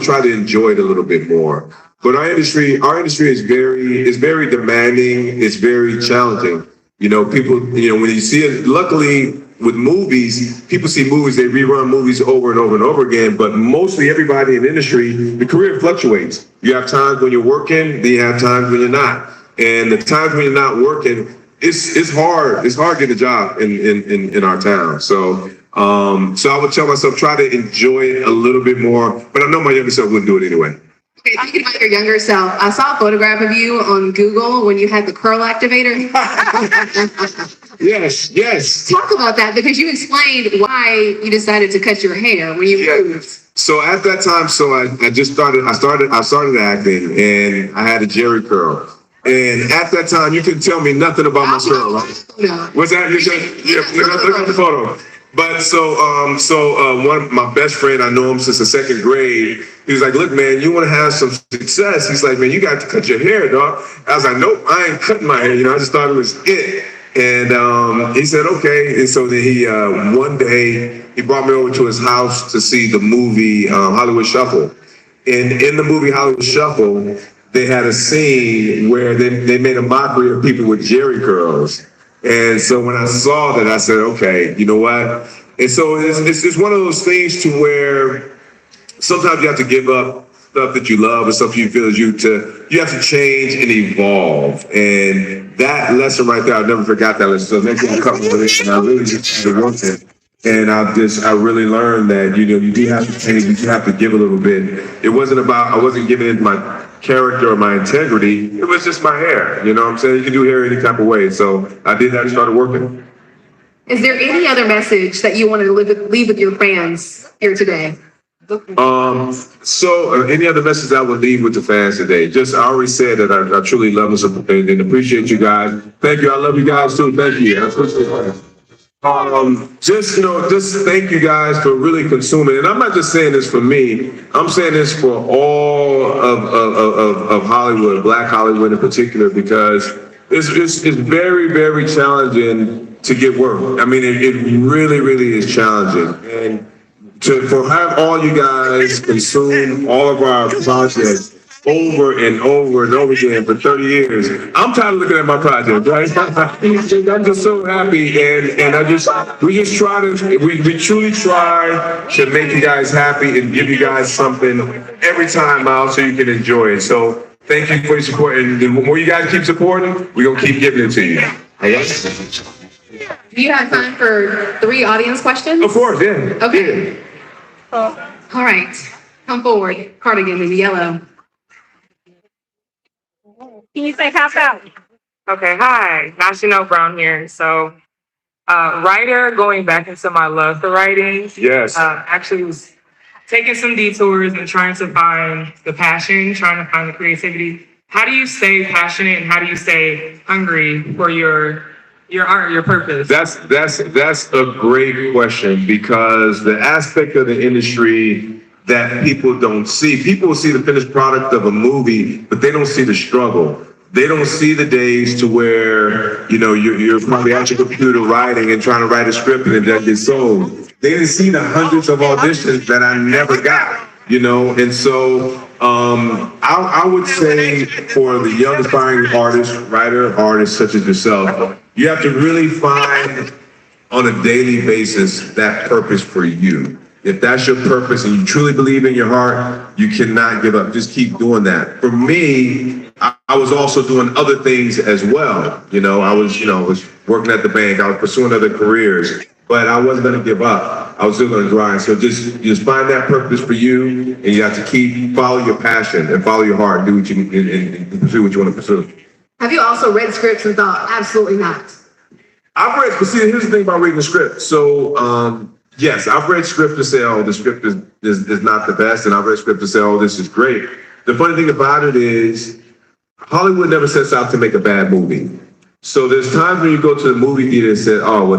try to enjoy it a little bit more. But our industry is very demanding. It's very challenging. People, when you see it, luckily with movies, people see movies, they rerun movies over and over and over again, but mostly everybody in the industry, the career fluctuates. You have times when you're working, then you have times when you're not. And the times when you're not working, it's hard. It's hard to get a job in our town. So I would tell myself, try to enjoy it a little bit more, but I know my younger self wouldn't do it anyway. Okay, thinking about your younger self, I saw a photograph of you on Google when you had the curl activator. Yes. Talk about that, because you explained why you decided to cut your hair when you moved. So at that time, I started acting, and I had a Jerry curl. And at that time, you couldn't tell me nothing about my curl, right? No. What's that? Look at the photo. But one of my best friend, I know him since the second grade. He was like, "Look, man, you want to have some success?" He's like, "Man, you got to cut your hair, dog." I was like, "Nope, I ain't cutting my hair." I just thought it was it. And he said, "Okay." And so then he one day he brought me over to his house to see the movie Hollywood Shuffle. And in the movie Hollywood Shuffle, they had a scene where they made a mockery of people with Jerry curls. And so when I saw that, I said, okay, you know what? And so it's one of those things to where sometimes you have to give up stuff that you love or stuff you feel you have to change and evolve. And that lesson right there, I never forgot that lesson. So maybe a couple of it, and I really just worked it. And I really learned that, you do have to change, you do have to give a little bit. I wasn't giving it my character or my integrity, it was just my hair. You know what I'm saying? You can do hair any type of way. So I did that and started working. Is there any other message that you wanted to leave with your fans here today? So any other message I would leave with the fans today? I already said that I truly love and appreciate you guys. Thank you. I love you guys too. Thank you. I appreciate it. Just thank you guys for really consuming. And I'm not just saying this for me. I'm saying this for all of Hollywood, Black Hollywood in particular, because it's very, very challenging to get work. I mean, it really, really is challenging. And for have all you guys consume all of our projects over and over and over again for 30 years. I'm tired of looking at my project, right? I'm just so happy, and we truly try to make you guys happy and give you guys something every time out so you can enjoy it. So thank you for your support, and the more you guys keep supporting, we're gonna keep giving it to you. All right? Do you have time for 3 audience questions? Of course, yeah. Okay. All right. Come forward. Cardigan in yellow. Can you say half out? Okay, hi, National Brown here. So, writer, going back into my love for writing. Yes. Actually was taking some detours and trying to find the passion, trying to find the creativity. How do you stay passionate and how do you stay hungry for your art, your purpose? That's a great question, because the aspect of the industry that people don't see. People see the finished product of a movie, but they don't see the struggle. they don't see the days to where, you're probably at your computer writing and trying to write a script and it doesn't get sold. They didn't see the hundreds of auditions that I never got, and so I would say for the young aspiring artist, writer, artist such as yourself, you have to really find on a daily basis that purpose for you. If that's your purpose and you truly believe in your heart, you cannot give up. Just keep doing that. For me, I was also doing other things as well. I was working at the bank. I was pursuing other careers, but I wasn't going to give up. I was still going to grind. So just find that purpose for you, and you have to follow your passion and follow your heart. Do what and pursue what you want to pursue. Have you also read scripts and thought, absolutely not? I've read, but see, here's the thing about reading the script. So, yes, I've read script to say, oh, the script is not the best, and I've read script to say, oh, this is great. The funny thing about it is, Hollywood never sets out to make a bad movie. So there's times when you go to the movie theater and say, oh, well,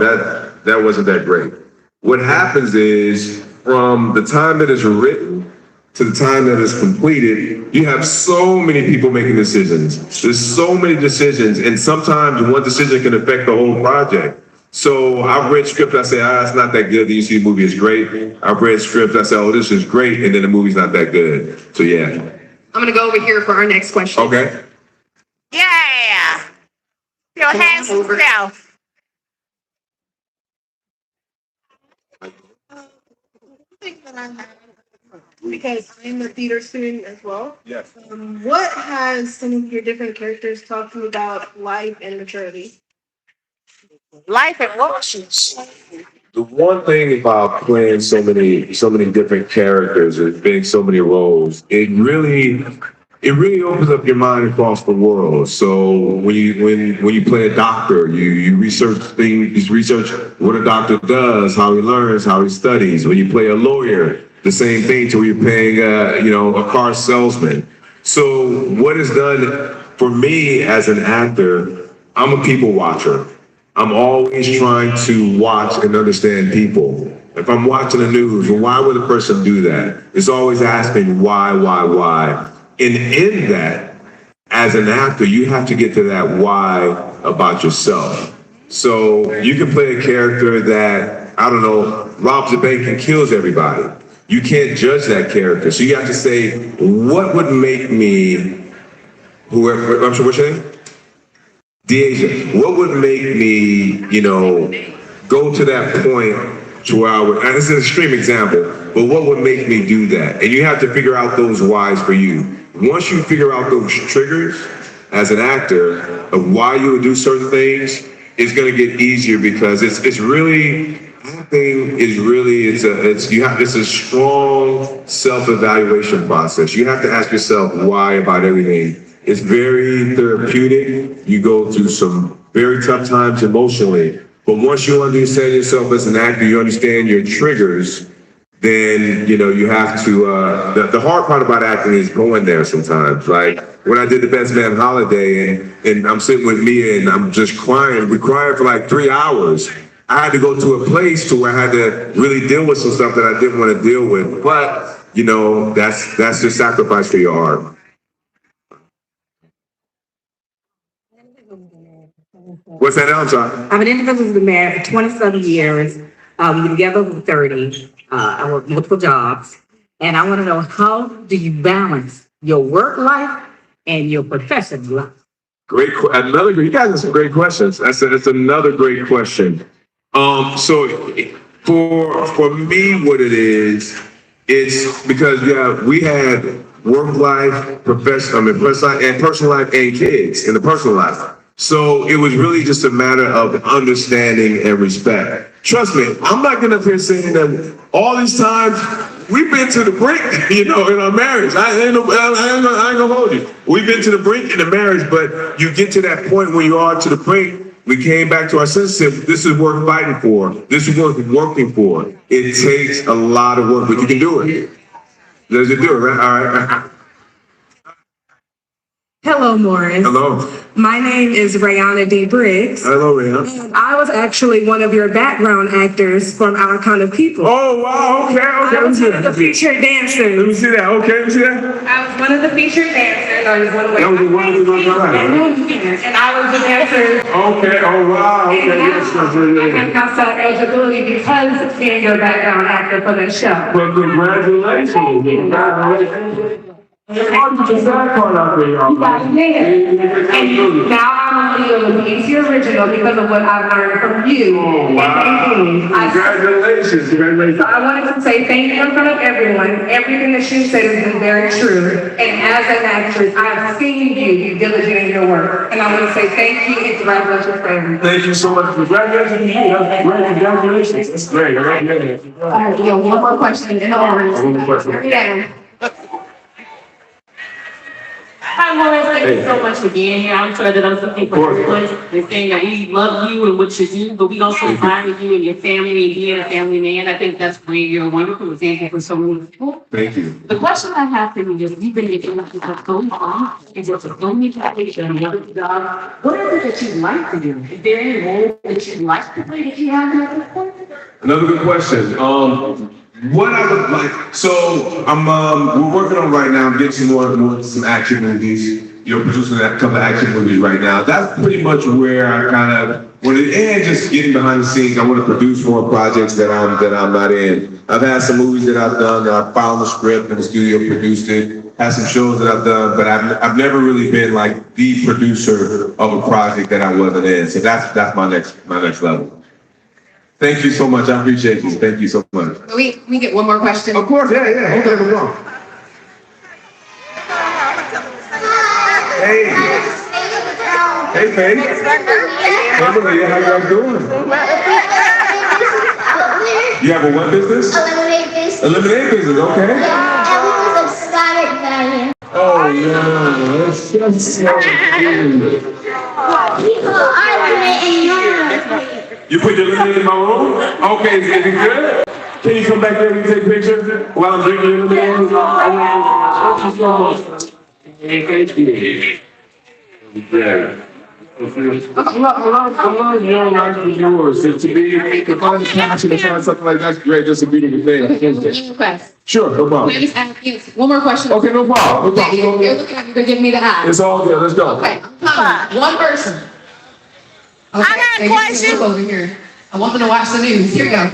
that wasn't that great. What happens is, from the time that it's written to the time that it's completed, you have so many people making decisions. There's so many decisions, and sometimes one decision can affect the whole project. So I've read scripts, I say, it's not that good. Then you see the movie is great. I've read scripts, I say, oh, this is great, and then the movie's not that good. So yeah. I'm gonna go over here for our next question. Okay. Yeah. Your hands yourself. Because I'm a theater student as well. Yes. What has some of your different characters talked to you about life and maturity? Life emotions. The one thing about playing so many different characters and being so many roles, it really opens up your mind across the world. So when you play a doctor, you research things, research what a doctor does, how he learns, how he studies. When you play a lawyer, the same thing to where you're paying a car salesman. So what is done for me as an actor, I'm a people watcher. I'm always trying to watch and understand people. If I'm watching the news, well, why would a person do that? It's always asking why? And in that, as an actor, you have to get to that why about yourself. So you can play a character that, I don't know, robs a bank and kills everybody. You can't judge that character. So you have to say, what would make me, whoever, I'm sorry, what's your name? Deja, what would make me, go to that point to where I would, and this is an extreme example, but what would make me do that? And you have to figure out those whys for you. Once you figure out those triggers as an actor of why you would do certain things, it's going to get easier because it's really, acting is really, it's a strong self-evaluation process. You have to ask yourself why about everything. It's very therapeutic. You go through some very tough times emotionally, but once you understand yourself as an actor, you understand your triggers, then, you have to, the hard part about acting is going there sometimes. Like when I did The Best Man Holiday and I'm sitting with Mia and I'm just crying, we're crying for like 3 hours. I had to go to a place to where I had to really deal with some stuff that I didn't want to deal with. But, that's the sacrifice for your art. What's that now? I'm sorry. I'm an individual who's been married for 27 years. We've been together for 30. I work multiple jobs. And I want to know, how do you balance your work life and your professional life? You guys have some great questions. That's another great question. So for me, what it is, it's because we had work life, personal life and kids in the personal life. So it was really just a matter of understanding and respect. Trust me, I'm not getting up here saying that all these times we've been to the brink, in our marriage. I ain't gonna hold you. We've been to the brink in the marriage, but you get to that point when you are to the brink. We came back to our senses. This is worth fighting for. This is worth working for. It takes a lot of work, but you can do it. Let's do it, right? All right. Hello, Maurice. Hello. My name is Rayana D. Briggs. Hello, Rayana. I was actually one of your background actors from Our Kind of People. Oh, wow. Okay. I was one of the featured Let me dancers. see that. Okay, let me see that. I was one of the featured dancers. I was one of the That was the one who was on and I was the dancer. Okay. Oh, wow. Okay. Yes, yes, I yes, got myself eligibility because of being your background actor for that show. Well, congratulations. Congratulations. How did you that part out there, y'all? You got it. And now I'm gonna be able to the original because of what I've learned from you. Oh, wow. Congratulations. Congratulations. I wanted to say thank you in front of everyone. Everything that you said has been very true. And as an actress, I've seen you be diligent in your work. And I want to say thank you and congratulations for everything. Thank you so much. Congratulations to you. That's great. Congratulations. That's great. Congratulations. All right, yeah, one more question and One more question. Yeah. Hi, Maurice. Thank you so much for being here. I'm sure that other people are saying that we love you and what you do, but we also admire you and your family and being a family man. I think that's great. You're a wonderful example for so many people. Thank you. The question I have for you is, you've been in the industry for so long, and there's so many topics and another job. What is it that you like to do? Is there any role that you like to play that you have at this point? Another good question. What I would like, so I'm we're working on right now, getting some action movies, producing a couple of action movies right now. That's pretty much where I kind of and just getting behind the scenes. I want to produce more projects that I'm not in. I've had some movies that I've done that I found the script and the studio produced it. Had some shows that I've done, but I've never really been like the producer of a project that I wasn't in. So that's my next level. Thank you so much. I appreciate you. Thank you so much. We get one more question. Of course, yeah. Okay, we're going. Hey. Hey, Faith. Hey, Latoya, how you guys doing? You have a what business? A lemonade business. A lemonade business, okay. Yeah, everyone was started by Oh, yeah. That's just so cute. people are in your You put your lemonade in my room? Okay, is it good? Can you come back there and take pictures while I'm drinking your lemonade? Yeah. I love young entrepreneurs. To find the passion to find something like that's great. That's a beautiful thing. Request. Sure, no problem. Can I just ask you one more question? Okay, no problem. No problem. You're looking at me, you're giving me the eye. It's all good. Let's go. Okay, I'm coming. One person. Okay, I got a question. Over here. I want them to watch the news. Here we go.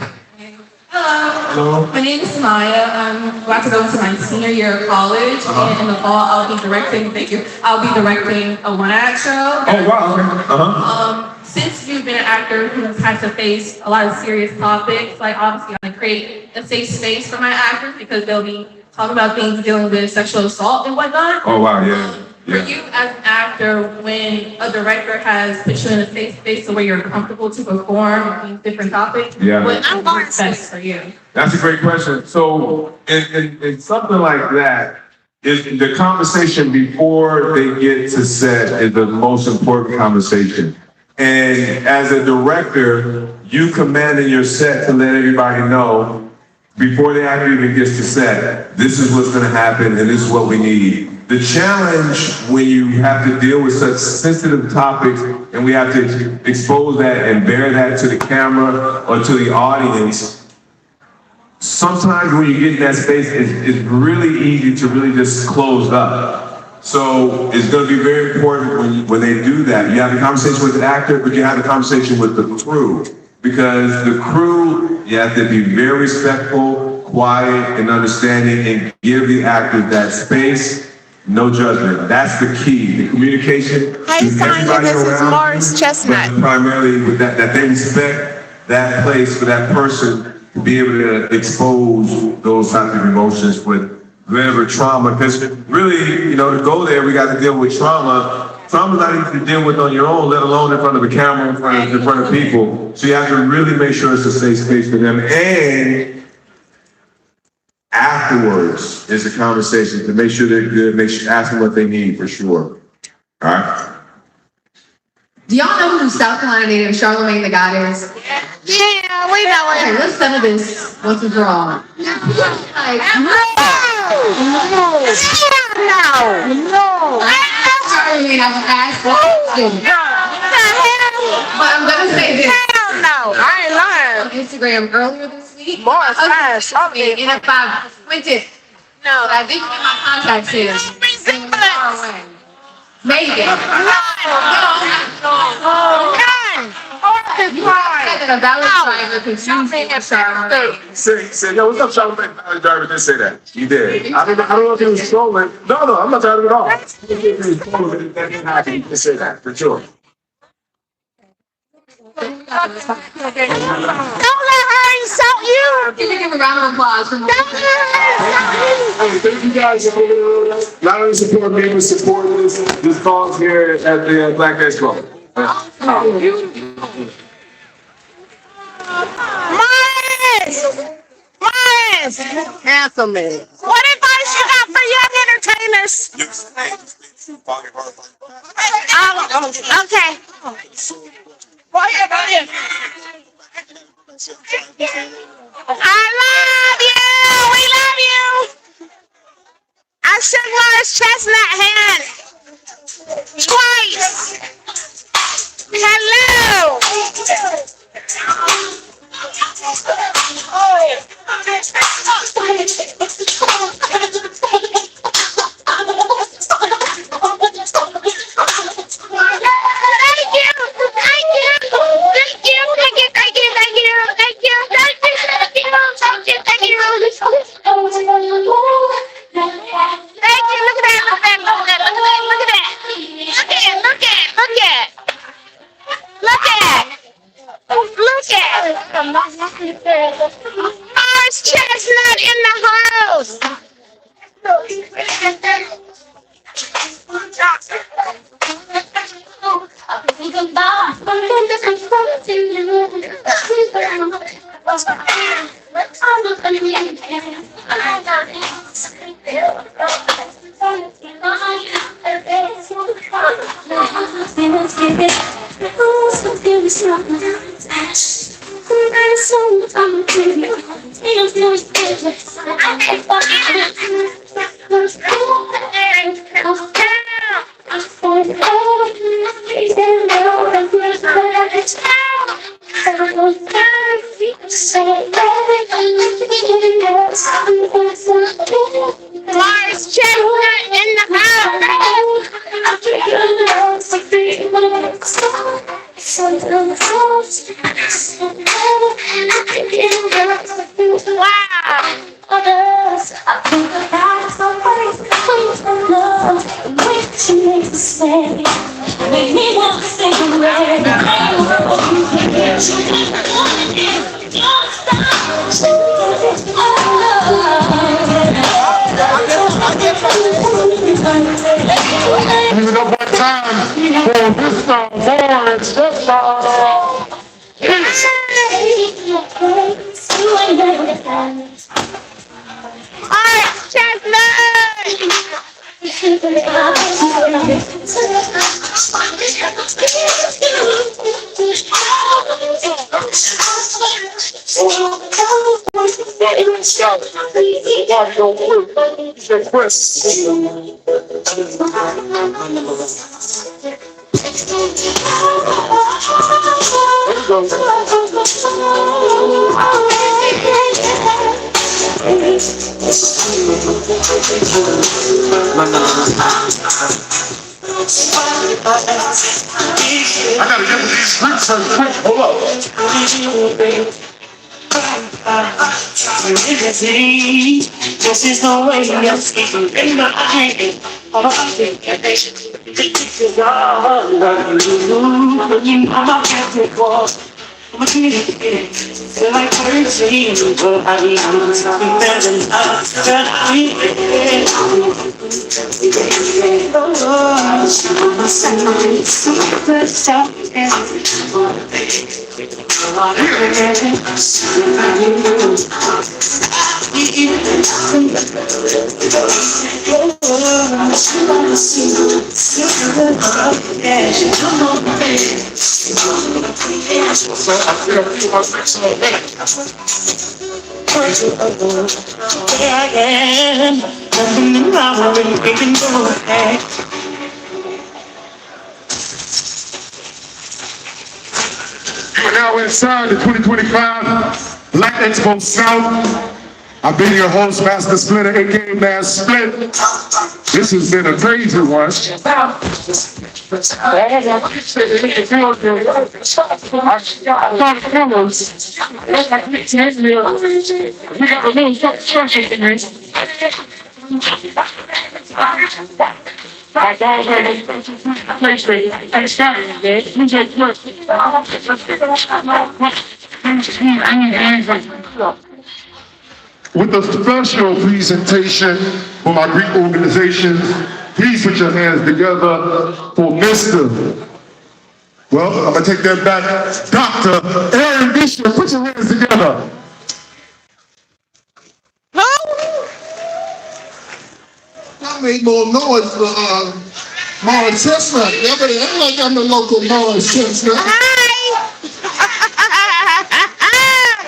Hello, my name is Maya. I'm about to go into my senior year of college, and in the fall, I'll be directing. Thank you. I'll be directing a one-act show. Oh wow. Since you've been an actor who has had to face a lot of serious topics, like obviously I create a safe space for my actors because they'll be talking about things dealing with sexual assault and whatnot. Oh wow, yeah. For you as an actor, when a director has put you in a safe space where you're comfortable to perform these different topics, what works best for you? That's a great question. So, in something like that, is the conversation before they get to set is the most important conversation. And as a director, you commanding your set to let everybody know before the actor even gets to set, this is what's going to happen and this is what we need. The challenge when you have to deal with such sensitive topics and we have to expose that and bear that to the camera or to the audience, sometimes when you get in that space, it's really easy to really just close up. So it's going to be very important when they do that. You have a conversation with the actor, but you have a conversation with the crew. Because the crew, you have to be very respectful, quiet, and understanding, and give the actors that space. No judgment. That's the key. The communication. Hey, Sonya, this is Maurice Chestnut. Primarily with that they respect that place for that person to be able to expose those types of emotions with whatever trauma. Because really, to go there, we got to deal with trauma. Trauma's not easy to deal with on your own, let alone in front of a camera, in front of people. So you have to really make sure it's a safe space for them. And afterwards is a conversation to make sure they're good, ask them what they need for sure. All right? Do y'all know who South Carolina native Charlamagne the God is? Yeah, we know Okay, it. let's settle this once and for all. No! sorry, man, I was asked the question. But I'm gonna say this. Hell no. I ain't lying. On Instagram earlier this week. More fast. And if I went it, no, I didn't get my contact in. Maybe. None. A valid driver confused me with Charlamagne. Say, yo, what's up, Charlamagne? The driver did say that. He did. I don't know if he was trolling. No, I'm not tired of it at all. If he was trolling, that didn't happen. He did say that, for sure. Don't let her insult you. Can you give a round of applause for Thank you guys for not only supporting me, but supporting this cause here at the Black Expow. Maurice! Answer me. What advice you got for young entertainers? Okay. I love you. We love you. I shook Maurice Chestnut hand twice. Hello. Maurice Chestnut in the house. Maurice Chestnut in the Give it up one time for this song, Maurice Chestnut. I gotta get to these streets and quick. Hold up. This is the way I'm speaking in my head. All I think I you know my favorite was I'm a kid, feel like crazy, but I am something better than us. That I now inside the 2025 Black Expo South. I've been your host, Master Splitter, aka Man Split. This has been a crazy one. With a special presentation for my Greek organizations, please put your hands together for Mr. Well, I'm gonna take that back. Dr. Aaron Bishop, put your hands together. I make more noise for Maurice Chestnut. Y'all better act like I'm the local Maurice Chestnut.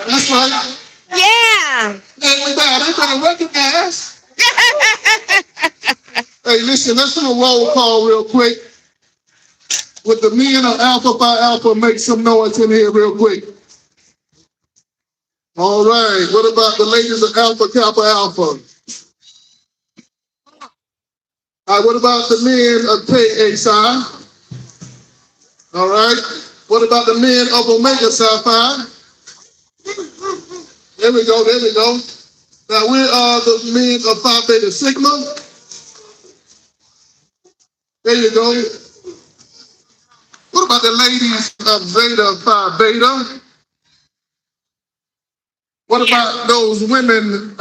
That's right. Yeah. Hey, we better recognize. Hey, listen, let's do a roll call real quick. With the men of Alpha Phi Alpha, make some noise in here real quick. All right, what about the ladies of Alpha Kappa Alpha? All right, what about the men of KA Psi? All right, what about the men of Omega Psi Phi? There we go, there we go. Now we are the men of Phi Beta Sigma. There you go. What about the ladies of Zeta Phi Beta? What about those women,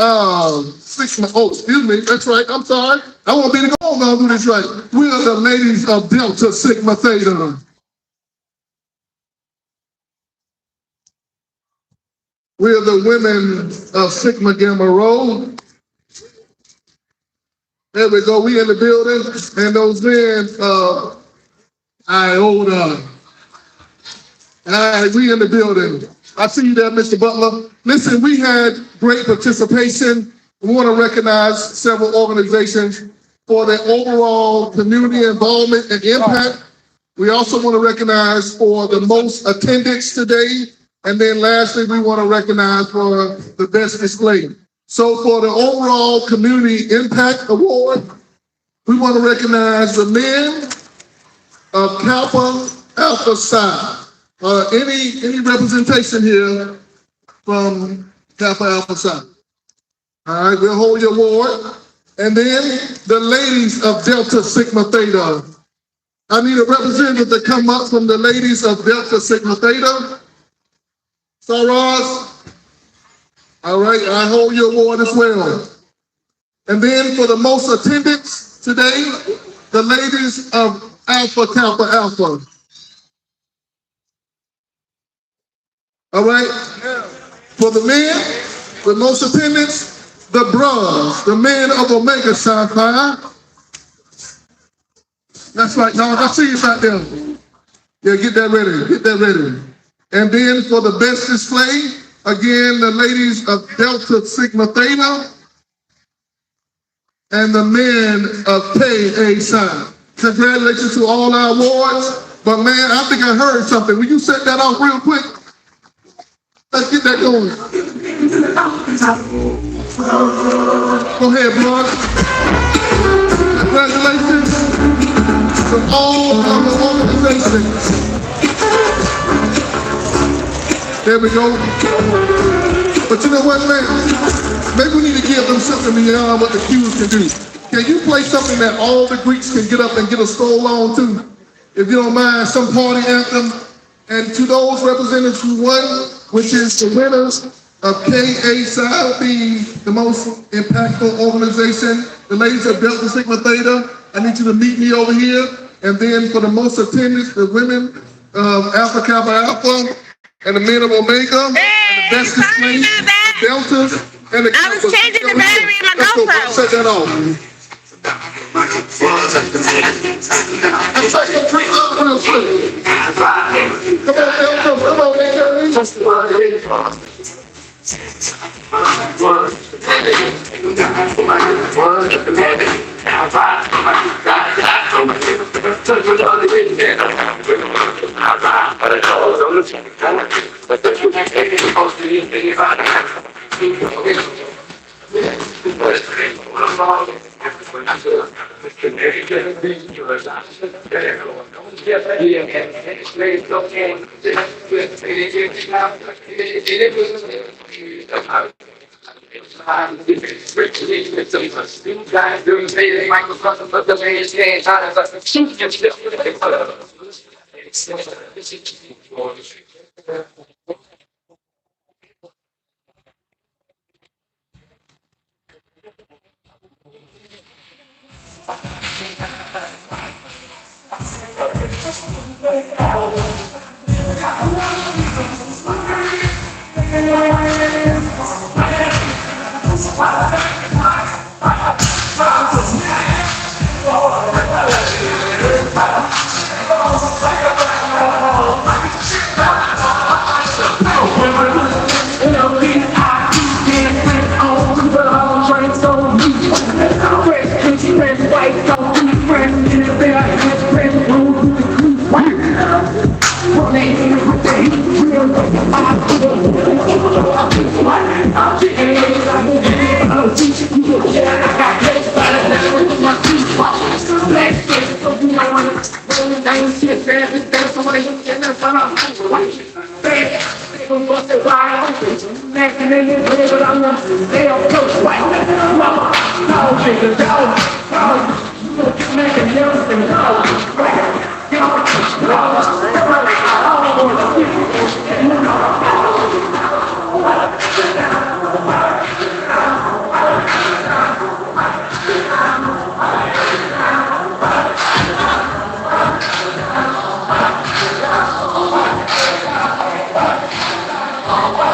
Sigma, oh, excuse me, that's right, I'm sorry. I won't be the goal, I'll do this right. We are the ladies of Delta Sigma Theta. We are the women of Sigma Gamma Rho. There we go, we in the building, and those men of Iota. All right, we in the building. I see you there, Mr. Butler. Listen, we had great participation. We want to recognize several organizations for their overall community involvement and impact. We also want to recognize for the most attendance today. And then lastly, we want to recognize for the best display. So for the overall community impact award, we want to recognize the men of Kappa Alpha Psi. Any representation here from Kappa Alpha Psi? All right, we'll hold your award. And then the ladies of Delta Sigma Theta. I need a representative to come up from the ladies of Delta Sigma Theta. Saras. All right, I hold your award as well. And then for the most attendance today, the ladies of Alpha Kappa Alpha. All right, for the men, with most attendance, the bros, the men of Omega Psi Phi. That's right, now I see you right there. Yeah, get that ready, get that ready. And then for the best display, again, the ladies of Delta Sigma Theta and the men of KA Psi. Congratulations to all our awards. But man, I think I heard something. Will you set that off real quick? Let's get that going. Go ahead, bro. Congratulations to all of the organizations. There we go. But you know what, man? Maybe we need to give them something beyond what the Qs can do. Can you play something that all the Greeks can get up and get a stroll on to? If you don't mind, some party anthem. And to those representatives who won, which is the winners of KA Psi, being the most impactful organization, the ladies of Delta Sigma Theta, I need you to meet me over here. And then for the most attendance, the women of Alpha Kappa Alpha, and the men of Omega, and the best display, the Deltas, and the Kappas. I was changing the battery in my GoPro. Set that off. Come on, Delta.